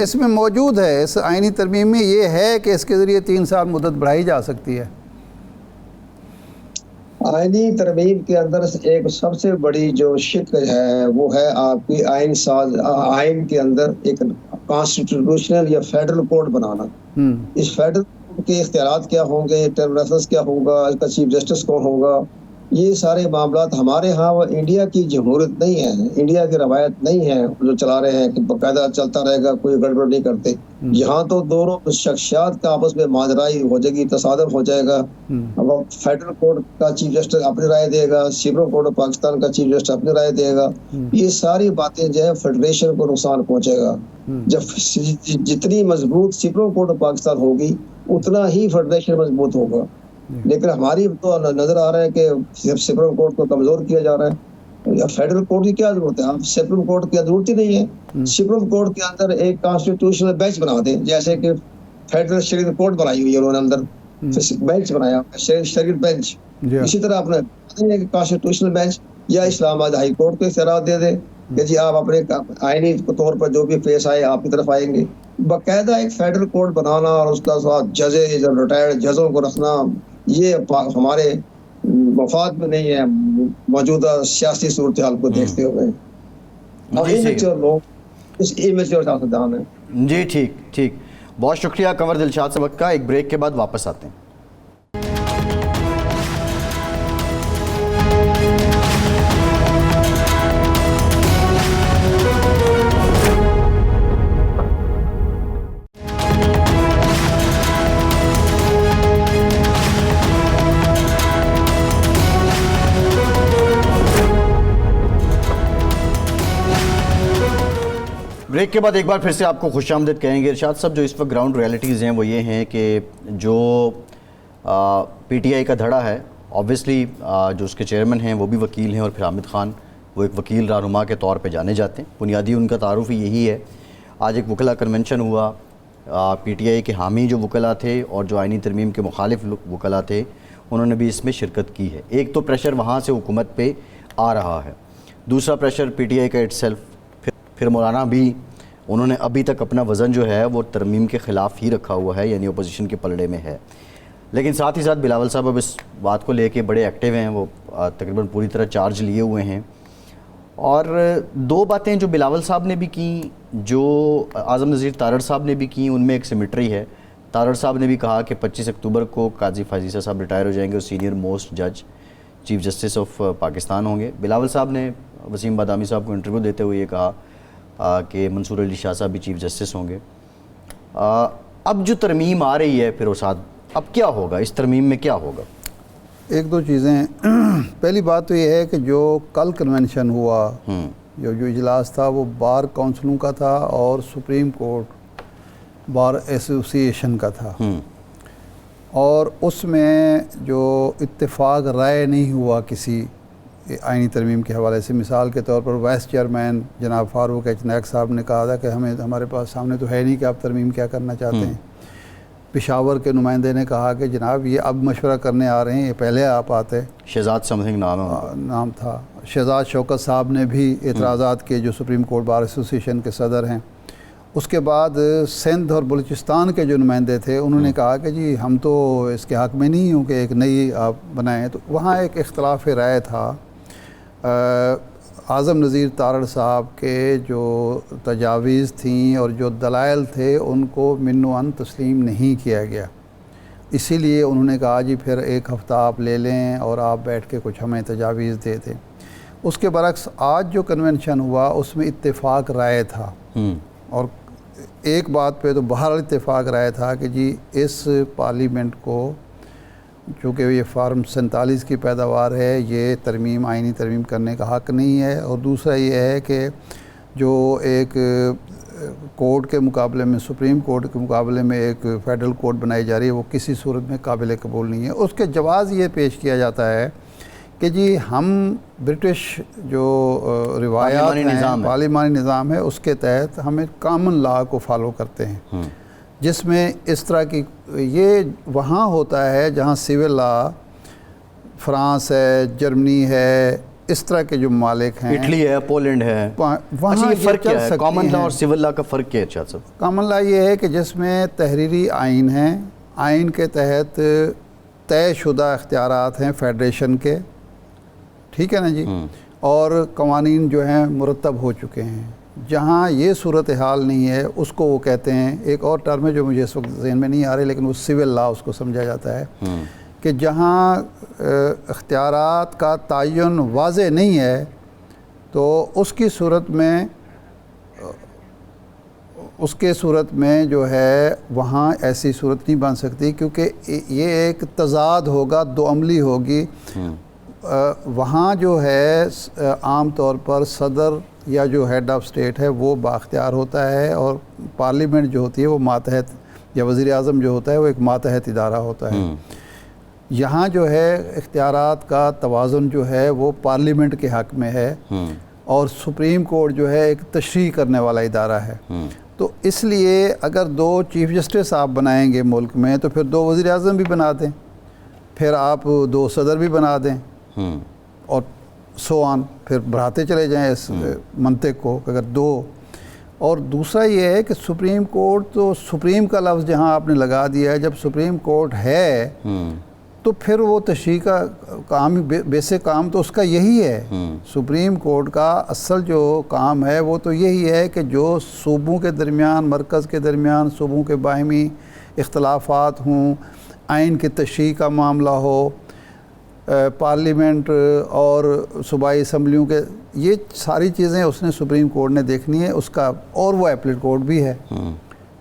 اس میں موجود ہے, اس آئینی ترمیم میں یہ ہے کہ اس کے ذریعے 3 سال مدت بڑھائی جا سکتی ہے. آئینی ترمیم کے اندر ایک سب سے بڑی جو شک ہے وہ ہے آپ کی آئین کے اندر ایک کانسٹیٹیوشنل یا فیڈرل کوڈ بنانا. اس فیڈرل کوڈ کے اختیارات کیا ہوں گے, ٹرم ریفرنس کیا ہوگا, اس کا چیف جسٹس کون ہوگا, یہ سارے معاملات ہمارے ہاں وہ انڈیا کی جمہوریت نہیں ہے, انڈیا کی روایت نہیں ہے جو چلا رہے ہیں کہ باقاعدہ چلتا رہے گا, کوئی گڑبڑ نہیں کرتے. یہاں تو دونوں شخصیات کا آپس میں ماجرائی ہو جائے گی, تصادم ہو جائے گا. فیڈرل کورٹ کا چیف جسٹس اپنی رائے دے گا, سپریم کورٹ آف پاکستان کا چیف جسٹس اپنی رائے دے گا. یہ ساری باتیں جو ہے فیڈریشن کو نقصان پہنچے گا. جب جتنی مضبوط سپریم کورٹ آف پاکستان ہوگی اتنا ہی فیڈریشن مضبوط ہوگا. لیکن ہماری تو نظر آ رہا ہے کہ سپریم کورٹ کو کمزور کیا جا رہا ہے. فیڈرل کورٹ کی کیا ضرورت ہے, آپ سپریم کورٹ کی ضرورت ہی نہیں ہے. سپریم کورٹ کے اندر ایک کانسٹیٹیوشنل بینچ بنا دیں, جیسے کہ فیڈرل شریف کورٹ بنائی ہوئی ہے انہوں نے, اندر بینچ بنایا شریف بینچ. اسی طرح اپنے کانسٹیٹیوشنل بینچ یا اسلام آباد ہائی کورٹ کو اختیارات دے دیں کہ جی آپ اپنے آئینی طور پر جو بھی پیش آئے آپ کی طرف آئیں گے. باقاعدہ ایک فیڈرل کوڈ بنانا اور اس کا ساتھ ججز اور ریٹائرڈ ججوں کو رکھنا یہ ہمارے مفاد میں نہیں ہے موجودہ سیاسی صورتحال کو دیکھتے ہوئے. امیچور لوگ اس امیچور سیاستدان ہیں. جی ٹھیک بہت شکریہ کنور دلشاد صاحب کا. ایک بریک کے بعد واپس آتے ہیں. بریک کے بعد ایک بار پھر سے آپ کو خوش آمدید کہیں گے. ارشاد صاحب جو اس وقت گراؤنڈ ریالٹیز ہیں وہ یہ ہیں کہ جو پی ٹی آئی کا دھڑا ہے آبویسلی جو اس کے چیئرمین ہیں وہ بھی وکیل ہیں اور پھر حامد خان وہ ایک وکیل رہنما کے طور پہ جانے جاتے ہیں. بنیادی ان کا تعارف ہی یہی ہے. آج ایک وکلا کنونشن ہوا, پی ٹی آئی کے حامی جو وکلا تھے اور جو آئینی ترمیم کے مخالف وکلا تھے انہوں نے بھی اس میں شرکت کی ہے. ایک تو پریشر وہاں سے حکومت پہ آ رہا ہے, دوسرا پریشر پی ٹی آئی کا اٹ سیلف. پھر مولانا بھی انہوں نے ابھی تک اپنا وزن جو ہے وہ ترمیم کے خلاف ہی رکھا ہوا ہے, یعنی اپوزیشن کے پلڑے میں ہے. لیکن ساتھ ہی ساتھ بلاول صاحب اب اس بات کو لے کے بڑے ایکٹیو ہیں, وہ تقریباً پوری طرح چارج لیے ہوئے ہیں. اور دو باتیں جو بلاول صاحب نے بھی کی, جو اعظم نذیر تارڑ صاحب نے بھی کی, ان میں ایک سیمیٹری ہے. تارڑ صاحب نے بھی کہا کہ 25 اکتوبر کو قاضی فائزیہ صاحب ریٹائر ہو جائیں گے اور سینئر موسٹ جج چیف جسٹس آف پاکستان ہوں گے. بلاول صاحب نے وسیم بادامی صاحب کو انٹرویو دیتے ہوئے یہ کہا کہ منصور علی شاہ صاحب بھی چیف جسٹس ہوں گے. اب جو ترمیم آ رہی ہے پھر اساد, اب کیا ہوگا اس ترمیم میں, کیا ہوگا؟ ایک دو چیزیں. پہلی بات تو یہ ہے کہ جو کل کنونشن ہوا, جو اجلاس تھا وہ بار کونسلوں کا تھا اور سپریم کورٹ بار ایسوسی ایشن کا تھا, اور اس میں جو اتفاق رائے نہیں ہوا کسی آئینی ترمیم کے حوالے سے. مثال کے طور پر وائس چیئرمین جناب فاروق ایچ نائک صاحب نے کہا تھا کہ ہمارے پاس سامنے تو ہے نہیں کہ آپ ترمیم کیا کرنا چاہتے ہیں. پشاور کے نمائندے نے کہا کہ جناب یہ اب مشورہ کرنے آ رہے ہیں, یہ پہلے آپ آتے. شہزاد سمتھنگ نام تھا. شہزاد شوکت صاحب نے بھی اعتراضات کے, جو سپریم کورٹ بار ایسوسی ایشن کے صدر ہیں. اس کے بعد سندھ اور بلوچستان کے جو نمائندے تھے انہوں نے کہا کہ جی ہم تو اس کے حق میں نہیں ہوں کہ ایک نئی آپ بنائیں. تو وہاں ایک اختلاف رائے تھا. اعظم نذیر تارڑ صاحب کے جو تجاویز تھیں اور جو دلائل تھے ان کو من و عن تسلیم نہیں کیا گیا. اسی لیے انہوں نے کہا جی پھر ایک ہفتہ آپ لے لیں اور آپ بیٹھ کے کچھ ہمیں تجاویز دے دیں. اس کے برعکس آج جو کنونشن ہوا اس میں اتفاق رائے تھا, اور ایک بات پہ تو بہرحال اتفاق رائے تھا کہ جی اس پارلیمنٹ کو, چونکہ یہ فارم 47 کی پیداوار ہے, یہ ترمیم آئینی ترمیم کرنے کا حق نہیں ہے. اور دوسرا یہ ہے کہ جو ایک کورٹ کے مقابلے میں, سپریم کورٹ کے مقابلے میں ایک فیڈرل کورٹ بنائی جا رہی ہے, وہ کسی صورت میں قابل قبول نہیں ہے. اس کے جواز یہ پیش کیا جاتا ہے کہ جی ہم برٹش جو روایات ہیں, پارلیمانی نظام ہے, اس کے تحت ہمیں کامن لا کو فالو کرتے ہیں, جس میں اس طرح کی یہ وہاں ہوتا ہے جہاں سول لا فرانس ہے, جرمنی ہے, اس طرح کے جو ممالک ہیں, اٹلی ہے, پولینڈ ہے, وہاں یہ فرق کیا ہے؟ کامن لا اور سول لا کا فرق کیا ہے ارشاد صاحب؟ کامن لا یہ ہے کہ جس میں تحریری آئین ہیں, آئین کے تحت طے شدہ اختیارات ہیں فیڈریشن کے, ٹھیک ہے نا جی, اور قوانین جو ہیں مرتب ہو چکے ہیں. جہاں یہ صورتحال نہیں ہے اس کو وہ کہتے ہیں, ایک اور ٹرم ہے جو مجھے اس وقت ذہن میں نہیں آ رہی, لیکن وہ سول لا اس کو سمجھا جاتا ہے, کہ جہاں اختیارات کا تعین واضح نہیں ہے تو اس کی صورت میں جو ہے وہاں ایسی صورت نہیں بن سکتی, کیونکہ یہ ایک تضاد ہوگا, دو عملی ہوگی. وہاں جو ہے عام طور پر صدر یا جو ہیڈ آف اسٹیٹ ہے وہ بااختیار ہوتا ہے, اور پارلیمنٹ جو ہوتی ہے وہ ماتحت, یا وزیر اعظم جو ہوتا ہے وہ ایک ماتحت ادارہ ہوتا ہے. یہاں جو ہے اختیارات کا توازن جو ہے وہ پارلیمنٹ کے حق میں ہے, اور سپریم کورٹ جو ہے ایک تشریح کرنے والا ادارہ ہے. تو اس لیے اگر دو چیف جسٹس آپ بنائیں گے ملک میں تو پھر دو وزیر اعظم بھی بنا دیں, پھر آپ دو صدر بھی بنا دیں, اور سو آن، پھر بڑھاتے چلے جائیں اس منطق کو اگر 2. اور دوسرا یہ ہے کہ سپریم کورٹ، تو سپریم کا لفظ جہاں آپ نے لگا دیا ہے، جب سپریم کورٹ ہے تو پھر وہ تشریح کا کام، بیسک کام تو اس کا یہی ہے. سپریم کورٹ کا اصل جو کام ہے وہ تو یہی ہے کہ جو صوبوں کے درمیان، مرکز کے درمیان صوبوں کے باہمی اختلافات ہوں، آئین کی تشریح کا معاملہ ہو، پارلیمنٹ اور صوبائی اسمبلیوں کے، یہ ساری چیزیں اس نے سپریم کورٹ نے دیکھنی ہے اس کا، اور وہ ایپلیٹ کورٹ بھی ہے.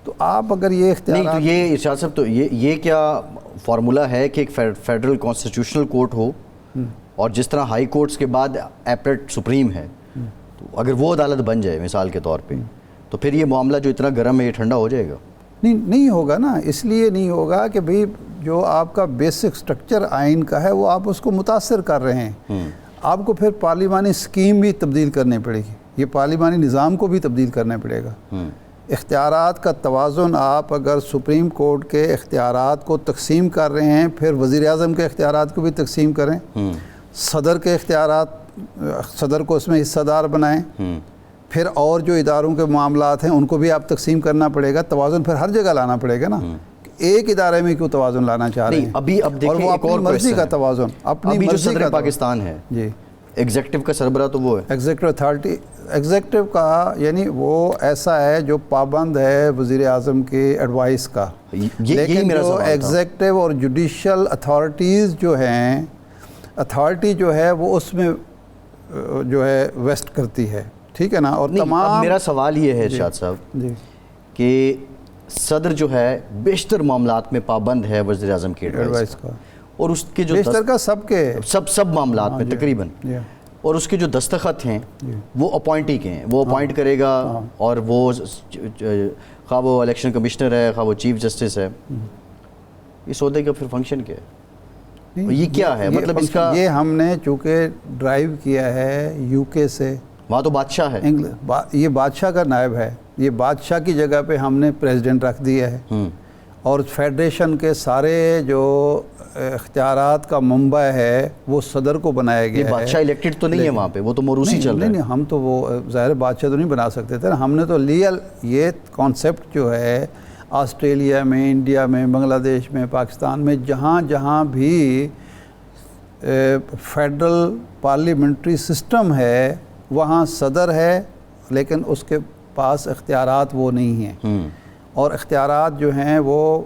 تو آپ اگر یہ اختیارات، نہیں تو یہ ارشاد صاحب، تو یہ کیا فارمولہ ہے کہ ایک فیڈرل کانسٹیٹیوشنل کورٹ ہو، اور جس طرح ہائی کورٹس کے بعد ایپلیٹ سپریم ہے، تو اگر وہ عدالت بن جائے مثال کے طور پہ، تو پھر یہ معاملہ جو اتنا گرم ہے یہ ٹھنڈا ہو جائے گا؟ نہیں ہوگا نا. اس لیے نہیں ہوگا کہ بھئی جو آپ کا بیسک سٹرکچر آئین کا ہے وہ آپ اس کو متاثر کر رہے ہیں. آپ کو پھر پارلیمانی سکیم بھی تبدیل کرنی پڑے گی، یہ پارلیمانی نظام کو بھی تبدیل کرنا پڑے گا. اختیارات کا توازن، آپ اگر سپریم کورٹ کے اختیارات کو تقسیم کر رہے ہیں، پھر وزیر اعظم کے اختیارات کو بھی تقسیم کریں، صدر کے اختیارات، صدر کو اس میں حصہ دار بنائیں، پھر اور جو اداروں کے معاملات ہیں ان کو بھی آپ تقسیم کرنا پڑے گا. توازن پھر ہر جگہ لانا پڑے گا نا. ایک ادارے میں کیوں توازن لانا چاہ رہے ہیں؟ اب دیکھیں اور وہ ایک اور اپنی مرضی کا توازن، اپنی ابھی جو مرضی صدر کا پاکستان ہے، جی، ایگزیکٹو کا سربراہ تو وہ ہے، ایگزیکٹو اتھارٹی، ایگزیکٹو کا یعنی وہ ایسا ہے جو پابند ہے وزیر اعظم کی ایڈوائس کا. لیکن جو ایگزیکٹو اور جوڈیشل اتھارٹیز جو ہیں، اتھارٹی جو ہے وہ اس میں جو ہے ویسٹ کرتی ہے، ٹھیک ہے نا. اور تمام، میرا سوال یہ ہے ارشاد صاحب کہ صدر جو ہے بیشتر معاملات میں پابند ہے وزیر اعظم کی ایڈوائس کا، اور اس کے جو بیشتر کا سب کے سب معاملات میں تقریباً، اور اس کے جو دستخط ہیں وہ اپوائنٹی کے ہیں، وہ اپوائنٹ کرے گا، اور وہ خواہ وہ الیکشن کمشنر ہے، خواہ وہ چیف جسٹس ہے. اس عہدے کا پھر فنکشن کیا ہے؟ یہ کیا ہے مطلب اس کا؟ یہ ہم نے چونکہ ڈرائیو کیا ہے یو کے سے، وہاں تو بادشاہ ہے، یہ بادشاہ کا نائب ہے، یہ بادشاہ کی جگہ پہ ہم نے پریزیڈنٹ رکھ دیا ہے. اور فیڈریشن کے سارے جو اختیارات کا منبع ہے وہ صدر کو بنایا گیا ہے. بادشاہ الیکٹڈ تو نہیں ہے وہاں پہ، وہ تو موروثی چل رہا ہے. نہیں، ہم تو وہ ظاہر بادشاہ تو نہیں بنا سکتے تھے. ہم نے تو لیگل یہ کانسیپٹ جو ہے آسٹریلیا میں، انڈیا میں، بنگلہ دیش میں، پاکستان میں، جہاں بھی فیڈرل پارلیمنٹری سسٹم ہے وہاں صدر ہے، لیکن اس کے پاس اختیارات وہ نہیں ہیں. اور اختیارات جو ہیں وہ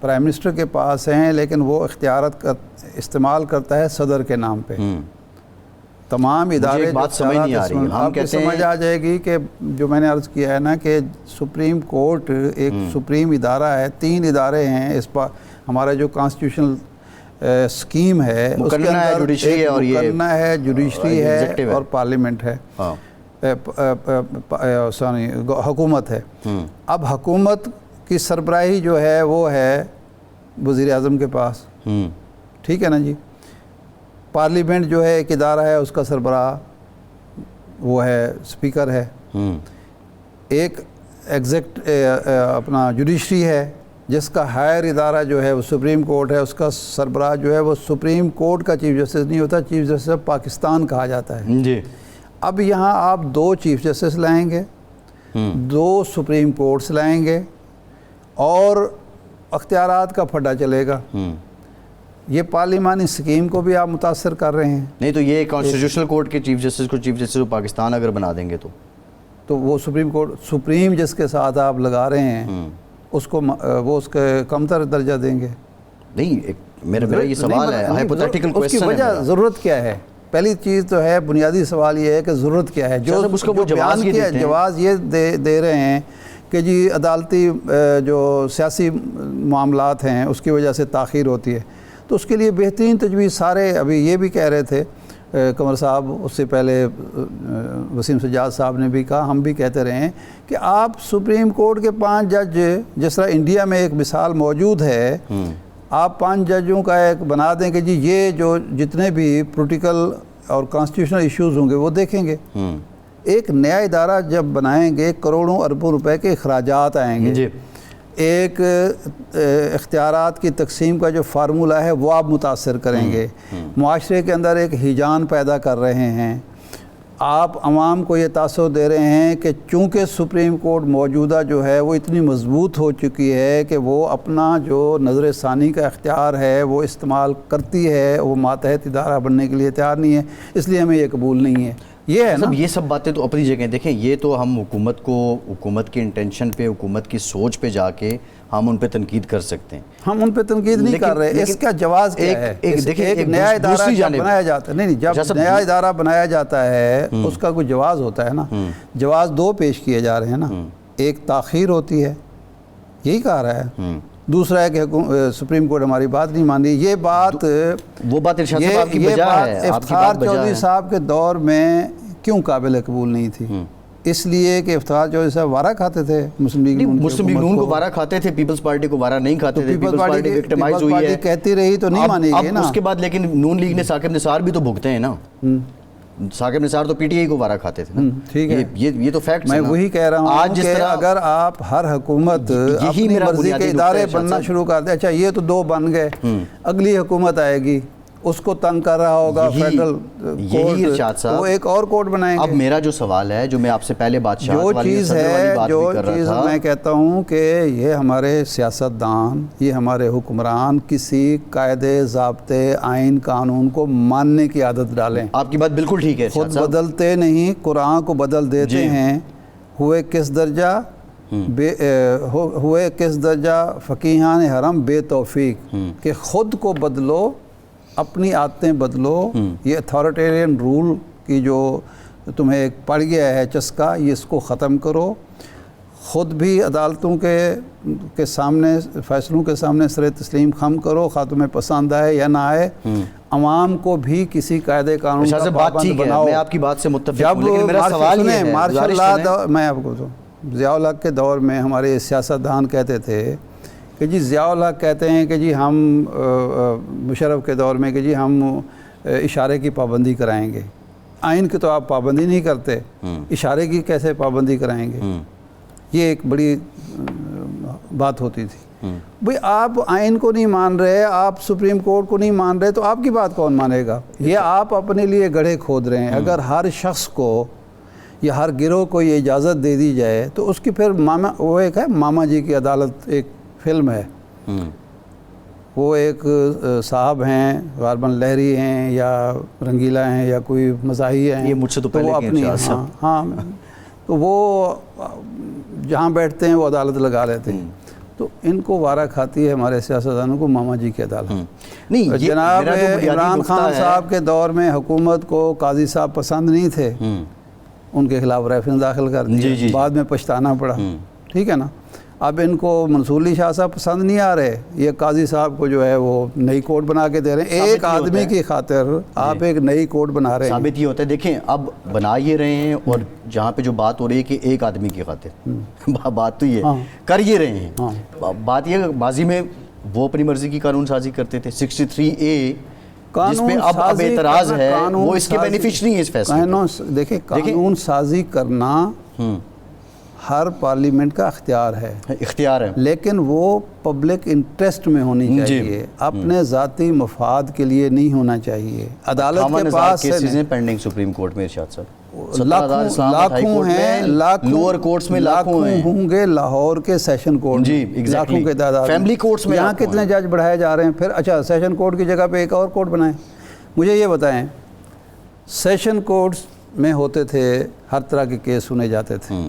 پرائم منسٹر کے پاس ہیں، لیکن وہ اختیارات کا استعمال کرتا ہے صدر کے نام پہ. تمام ادارے، بات سمجھ نہیں آ رہی ہے، آپ کو سمجھ آ جائے گی کہ جو میں نے عرض کیا ہے نا کہ سپریم کورٹ ایک سپریم ادارہ ہے. 3 ادارے ہیں اس پر. ہمارا جو کانسٹیٹیوشن سکیم ہے اس کے اندر مقننہ ہے، جوڈیشری ہے اور پارلیمنٹ ہے، حکومت ہے. اب حکومت کی سربراہی جو ہے وہ ہے وزیر اعظم کے پاس، ٹھیک ہے نا جی. پارلیمنٹ جو ہے ایک ادارہ ہے، اس کا سربراہ وہ ہے اسپیکر ہے. ایک اپنا جوڈیشری ہے جس کا ہائر ادارہ جو ہے وہ سپریم کورٹ ہے، اس کا سربراہ جو ہے وہ سپریم کورٹ کا چیف جسٹس نہیں ہوتا، چیف جسٹس آف پاکستان کہا جاتا ہے. جی. اب یہاں آپ 2 چیف جسٹس لائیں گے، 2 سپریم کورٹس لائیں گے، اور اختیارات کا پھڈا چلے گا. یہ پارلیمانی سکیم کو بھی آپ متاثر کر رہے ہیں. نہیں تو یہ کانسٹیٹیوشنل کورٹ کے چیف جسٹس کو چیف جسٹس آف پاکستان اگر بنا دیں گے تو وہ سپریم کورٹ، سپریم جس کے ساتھ آپ لگا رہے ہیں اس کو وہ اس کے کمتر درجہ دیں گے. نہیں، میرا یہ سوال ہے، ہائپوتھیٹیکل کوسچن ہے. اس کی وجہ ضرورت کیا ہے؟ پہلی چیز تو ہے، بنیادی سوال یہ ہے کہ ضرورت کیا ہے. جو بیان کیا جواز یہ دے رہے ہیں کہ جی عدالتی جو سیاسی معاملات ہیں اس کی وجہ سے تاخیر ہوتی ہے. تو اس کے لیے بہترین تجویز سارے ابھی یہ بھی کہہ رہے تھے قمر صاحب، اس سے پہلے وسیم سجاد صاحب نے بھی کہا، ہم بھی کہتے رہے ہیں کہ آپ سپریم کورٹ کے 5 جج، جس طرح انڈیا میں ایک مثال موجود ہے، آپ 5 ججوں کا ایک بنا دیں کہ جی یہ جو جتنے بھی پولیٹیکل اور کانسٹیٹیوشنل ایشوز ہوں گے وہ دیکھیں گے. ایک نیا ادارہ جب بنائیں گے کروڑوں اربوں روپے کے اخراجات آئیں گے. ایک اختیارات کی تقسیم کا جو فارمولہ ہے وہ آپ متاثر کریں گے، معاشرے کے اندر ایک ہیجان پیدا کر رہے ہیں، آپ عوام کو یہ تاثر دے رہے ہیں کہ چونکہ سپریم کورٹ موجودہ جو ہے وہ اتنی مضبوط ہو چکی ہے کہ وہ اپنا جو نظر ثانی کا اختیار ہے وہ استعمال کرتی ہے، وہ ماتحت ادارہ بننے کے لیے تیار نہیں ہے، اس لیے ہمیں یہ قبول نہیں ہے۔ یہ ہے نا، یہ سب باتیں تو اپنی جگہ دیکھیں، یہ تو ہم حکومت کی انٹینشن پہ، حکومت کی سوچ پہ جا کے ہم ان پہ تنقید کر سکتے ہیں، ہم ان پہ تنقید نہیں کر رہے، اس کا جواز کیا ہے؟ ایک نیا ادارہ جب بنایا جاتا ہے، نہیں جب نیا ادارہ بنایا جاتا ہے اس کا کوئی جواز ہوتا ہے نا، جواز دو پیش کیے جا رہے ہیں نا، ایک تاخیر ہوتی ہے، یہی کہا رہا ہے، دوسرا ہے کہ سپریم کورٹ ہماری بات نہیں مان رہی۔ یہ بات ارشاد صاحب آپ کی بجا ہے، افتخار چودھری صاحب کے دور میں کیوں قابل قبول نہیں تھی؟ اس لیے کہ افتخار چودھری صاحب وارہ کھاتے تھے، مسلم لیگ نون کو وارہ کھاتے تھے، پیپلز پارٹی کو وارہ نہیں کھاتے تھے، پیپلز پارٹی وکٹمائز ہوئی ہے، کہتی رہی تو نہیں مانے گی نا۔ اس کے بعد لیکن نون لیگ نے ثاقب نثار بھی تو بھگتے ہیں نا، ثاقب نثار تو پی ٹی آئی کو وارہ کھاتے تھے نا، ٹھیک ہے، یہ تو فیکٹس ہیں۔ میں وہی کہہ رہا ہوں کہ اگر آپ ہر حکومت اپنی مرضی کے ادارے بننا شروع کر دے، اچھا یہ تو دو بن گئے، اگلی حکومت آئے گی اس کو تنگ کر رہا ہوگا فیڈرل کورٹ، وہ ایک اور کورٹ بنائیں گے۔ اب میرا جو سوال ہے، جو میں آپ سے پہلے بادشاہت والی صدر والی بات بھی کر رہا تھا، میں کہتا ہوں کہ یہ ہمارے سیاستدان، یہ ہمارے حکمران کسی قاعدے، ضابطے، آئین، قانون کو ماننے کی عادت ڈالیں۔ آپ کی بات بالکل ٹھیک ہے، خود بدلتے نہیں، قرآن کو بدل دیتے ہیں۔ ہوئے کس درجہ فقیہان حرم بے توفیق، کہ خود کو بدلو، اپنی عادتیں بدلو، یہ اتھارٹیرین رول کی جو تمہیں ایک پڑ گیا ہے چسکا، یہ اس کو ختم کرو، خود بھی عدالتوں کے سامنے، فیصلوں کے سامنے سر تسلیم خم کرو، خواہ تمہیں پسند آئے یا نہ آئے، عوام کو بھی کسی قاعدے قانون کا پابند بناؤ۔ میں آپ کی بات سے متفق جب ہوں، لیکن میرا سوال یہ ہے، مارشل لاء، میں آپ کو ضیاء الحق کے دور میں ہمارے سیاستدان کہتے تھے کہ جی ضیاء الحق کہتے ہیں کہ جی ہم مشرف کے دور میں کہ جی ہم اشارے کی پابندی کرائیں گے، آئین کی تو آپ پابندی نہیں کرتے، اشارے کی کیسے پابندی کرائیں گے؟ یہ ایک بڑی بات ہوتی تھی۔ بھئی آپ آئین کو نہیں مان رہے، آپ سپریم کورٹ کو نہیں مان رہے، تو آپ کی بات کون مانے گا؟ یہ آپ اپنے لیے گڑھے کھود رہے ہیں۔ اگر ہر شخص کو یا ہر گروہ کو یہ اجازت دے دی جائے تو اس کی پھر وہ ایک ہے ماما جی کی عدالت، ایک فلم ہے، وہ ایک صاحب ہیں، غالباً لہری ہیں یا رنگیلا ہیں یا کوئی مزاحیہ ہیں، یہ مجھ سے تو پہلے اپنی ہاں تو وہ جہاں بیٹھتے ہیں وہ عدالت لگا لیتے ہیں، تو ان کو وارہ کھاتی ہے ہمارے سیاستدانوں کو ماما جی کی عدالت۔ جناب عمران خان صاحب کے دور میں حکومت کو قاضی صاحب پسند نہیں تھے، ان کے خلاف ریفرنس داخل کر دیا، بعد میں پچھتانا پڑا، ٹھیک ہے نا۔ اب ان کو منصور علی شاہ صاحب پسند نہیں آ رہے، یہ قاضی صاحب کو جو ہے وہ نئی کوڈ بنا کے دے رہے ہیں، ایک آدمی کی خاطر آپ ایک نئی کوڈ بنا رہے ہیں۔ ثابت یہ ہوتا ہے، دیکھیں اب بنا یہ رہے ہیں، اور جہاں پہ جو بات ہو رہی ہے کہ ایک آدمی کی خاطر، بات تو یہ کر یہ رہے ہیں، بات یہ ماضی میں وہ اپنی مرضی کی قانون سازی کرتے تھے، 63A جس پہ اب اعتراض ہے، وہ اس کے بینیفیشری ہیں اس فیصلے میں۔ دیکھیں قانون سازی کرنا ہر پارلیمنٹ کا اختیار ہے، لیکن وہ پبلک انٹرسٹ میں ہونی چاہیے، اپنے ذاتی مفاد کے لیے نہیں ہونا چاہیے۔ عدالت کے پاس کیسز ہیں پینڈنگ سپریم کورٹ میں، ارشاد صاحب لاکھوں ہیں، لوور کورٹس میں لاکھوں ہوں گے، لاہور کے سیشن کورٹ میں لاکھوں کے تعداد، فیملی کورٹس میں یہاں کتنے جج بڑھائے جا رہے ہیں۔ پھر اچھا سیشن کورٹ کی جگہ پہ ایک اور کورٹ بنائیں۔ مجھے یہ بتائیں، سیشن کورٹس میں ہوتے تھے، ہر طرح کے کیس سنے جاتے تھے،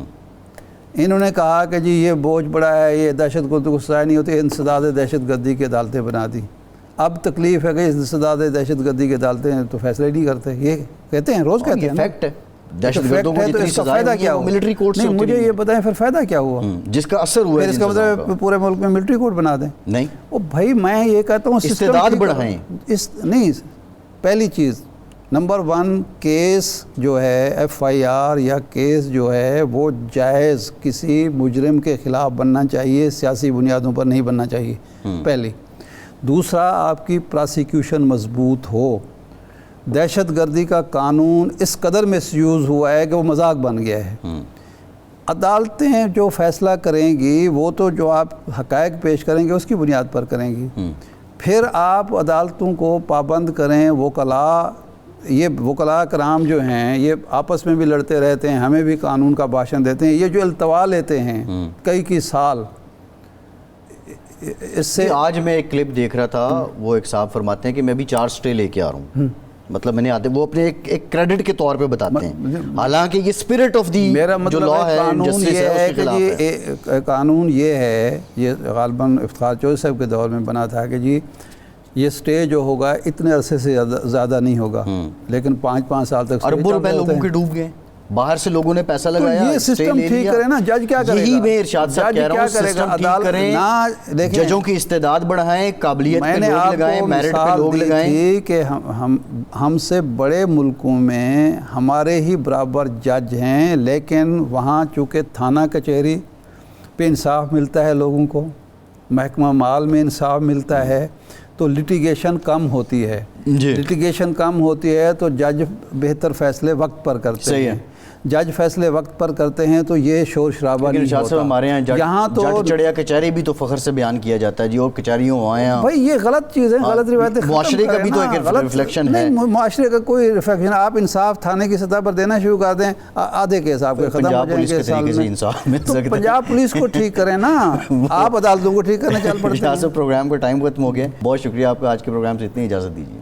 انہوں نے کہا کہ جی یہ بوجھ بڑا ہے، یہ دہشت گردی کو سزا نہیں ہوتی، انسداد دہشت گردی کی عدالتیں بنا دی۔ اب تکلیف ہے کہ انسداد دہشت گردی کی عدالتیں تو فیصلے نہیں کرتے، یہ کہتے ہیں، روز کہتے ہیں، فیکٹ ہے، دہشت گردوں کو جتنی سزائیں فائدہ کیا ہوا؟ ملٹری کورٹ سے، مجھے یہ بتائیں پھر فائدہ کیا ہوا جس کا اثر ہوا ہے؟ اس کا مطلب پورے ملک میں ملٹری کورٹ بنا دیں؟ نہیں، وہ بھائی میں یہ کہتا ہوں استعداد بڑھائیں، نہیں، پہلی چیز نمبر 1 کیس جو ہے FIR یا کیس جو ہے وہ جائز کسی مجرم کے خلاف بننا چاہیے، سیاسی بنیادوں پر نہیں بننا چاہیے، پہلی۔ دوسرا آپ کی پراسیکیوشن مضبوط ہو۔ دہشت گردی کا قانون اس قدر مس یوز ہوا ہے کہ وہ مذاق بن گیا ہے۔ عدالتیں جو فیصلہ کریں گی وہ تو جو آپ حقائق پیش کریں گے اس کی بنیاد پر کریں گی. پھر آپ عدالتوں کو پابند کریں. یہ وکلاء کرام جو ہیں یہ آپس میں بھی لڑتے رہتے ہیں, ہمیں بھی قانون کا بھاشن دیتے ہیں. یہ جو التوا لیتے ہیں کئی سال, اس سے آج میں ایک کلپ دیکھ رہا تھا, وہ ایک صاحب فرماتے ہیں کہ میں بھی 4 سٹے لے کے آ رہا ہوں. مطلب میں نے آتے وہ اپنے ایک کریڈٹ کے طور پہ بتاتے ہیں, حالانکہ یہ اسپرٹ آف دی جو لا ہے, قانون یہ ہے کہ جی قانون یہ ہے, یہ غالباً افتخار چودھری صاحب کے دور میں بنا تھا کہ جی یہ سٹے جو ہوگا اتنے عرصے سے زیادہ نہیں ہوگا, لیکن 5 سال تک اربوں روپے لوگوں کے ڈوب گئے. باہر سے لوگوں نے پیسہ لگایا, یہ سسٹم ٹھیک کرے نا. جج کیا کرے گا؟ یہی میں ارشاد صاحب کہہ رہا ہوں, سسٹم ٹھیک کریں, ججوں کی استعداد بڑھائیں, قابلیت پہ لوگ لگائیں, میرٹ پہ لوگ لگائیں. میں نے آپ کو مثال دی تھی کہ ہم سے بڑے ملکوں میں ہمارے ہی برابر جج ہیں, لیکن وہاں چونکہ تھانہ کچہری پہ انصاف ملتا ہے لوگوں کو, محکمہ مال میں انصاف ملتا ہے, تو لٹیگیشن کم ہوتی ہے. لٹیگیشن کم ہوتی ہے تو جج بہتر فیصلے وقت پر کرتے ہیں. جج فیصلے وقت پر کرتے ہیں تو یہ شور شرابہ نہیں ہوتا. ہمارے یہاں تو جٹ چڑیا کچہری بھی تو فخر سے بیان کیا جاتا ہے جی, اور کچہریوں آئے ہیں. بھائی یہ غلط چیز ہے, غلط روایتیں. معاشرے کا بھی تو ایک ریفلیکشن ہے. معاشرے کا کوئی ریفلیکشن, آپ انصاف تھانے کی سطح پر دینا شروع کر دیں, آدھے کیس آپ کے ختم ہو جائیں گے سال میں. تو پنجاب پولیس کو ٹھیک کریں نا, آپ عدالتوں کو ٹھیک کرنے چل پڑتے ہیں. پروگرام کا ٹائم ختم ہو گیا. بہت شکریہ آپ کا, آج کے پروگرام سے اتنی اجازت دیجیے.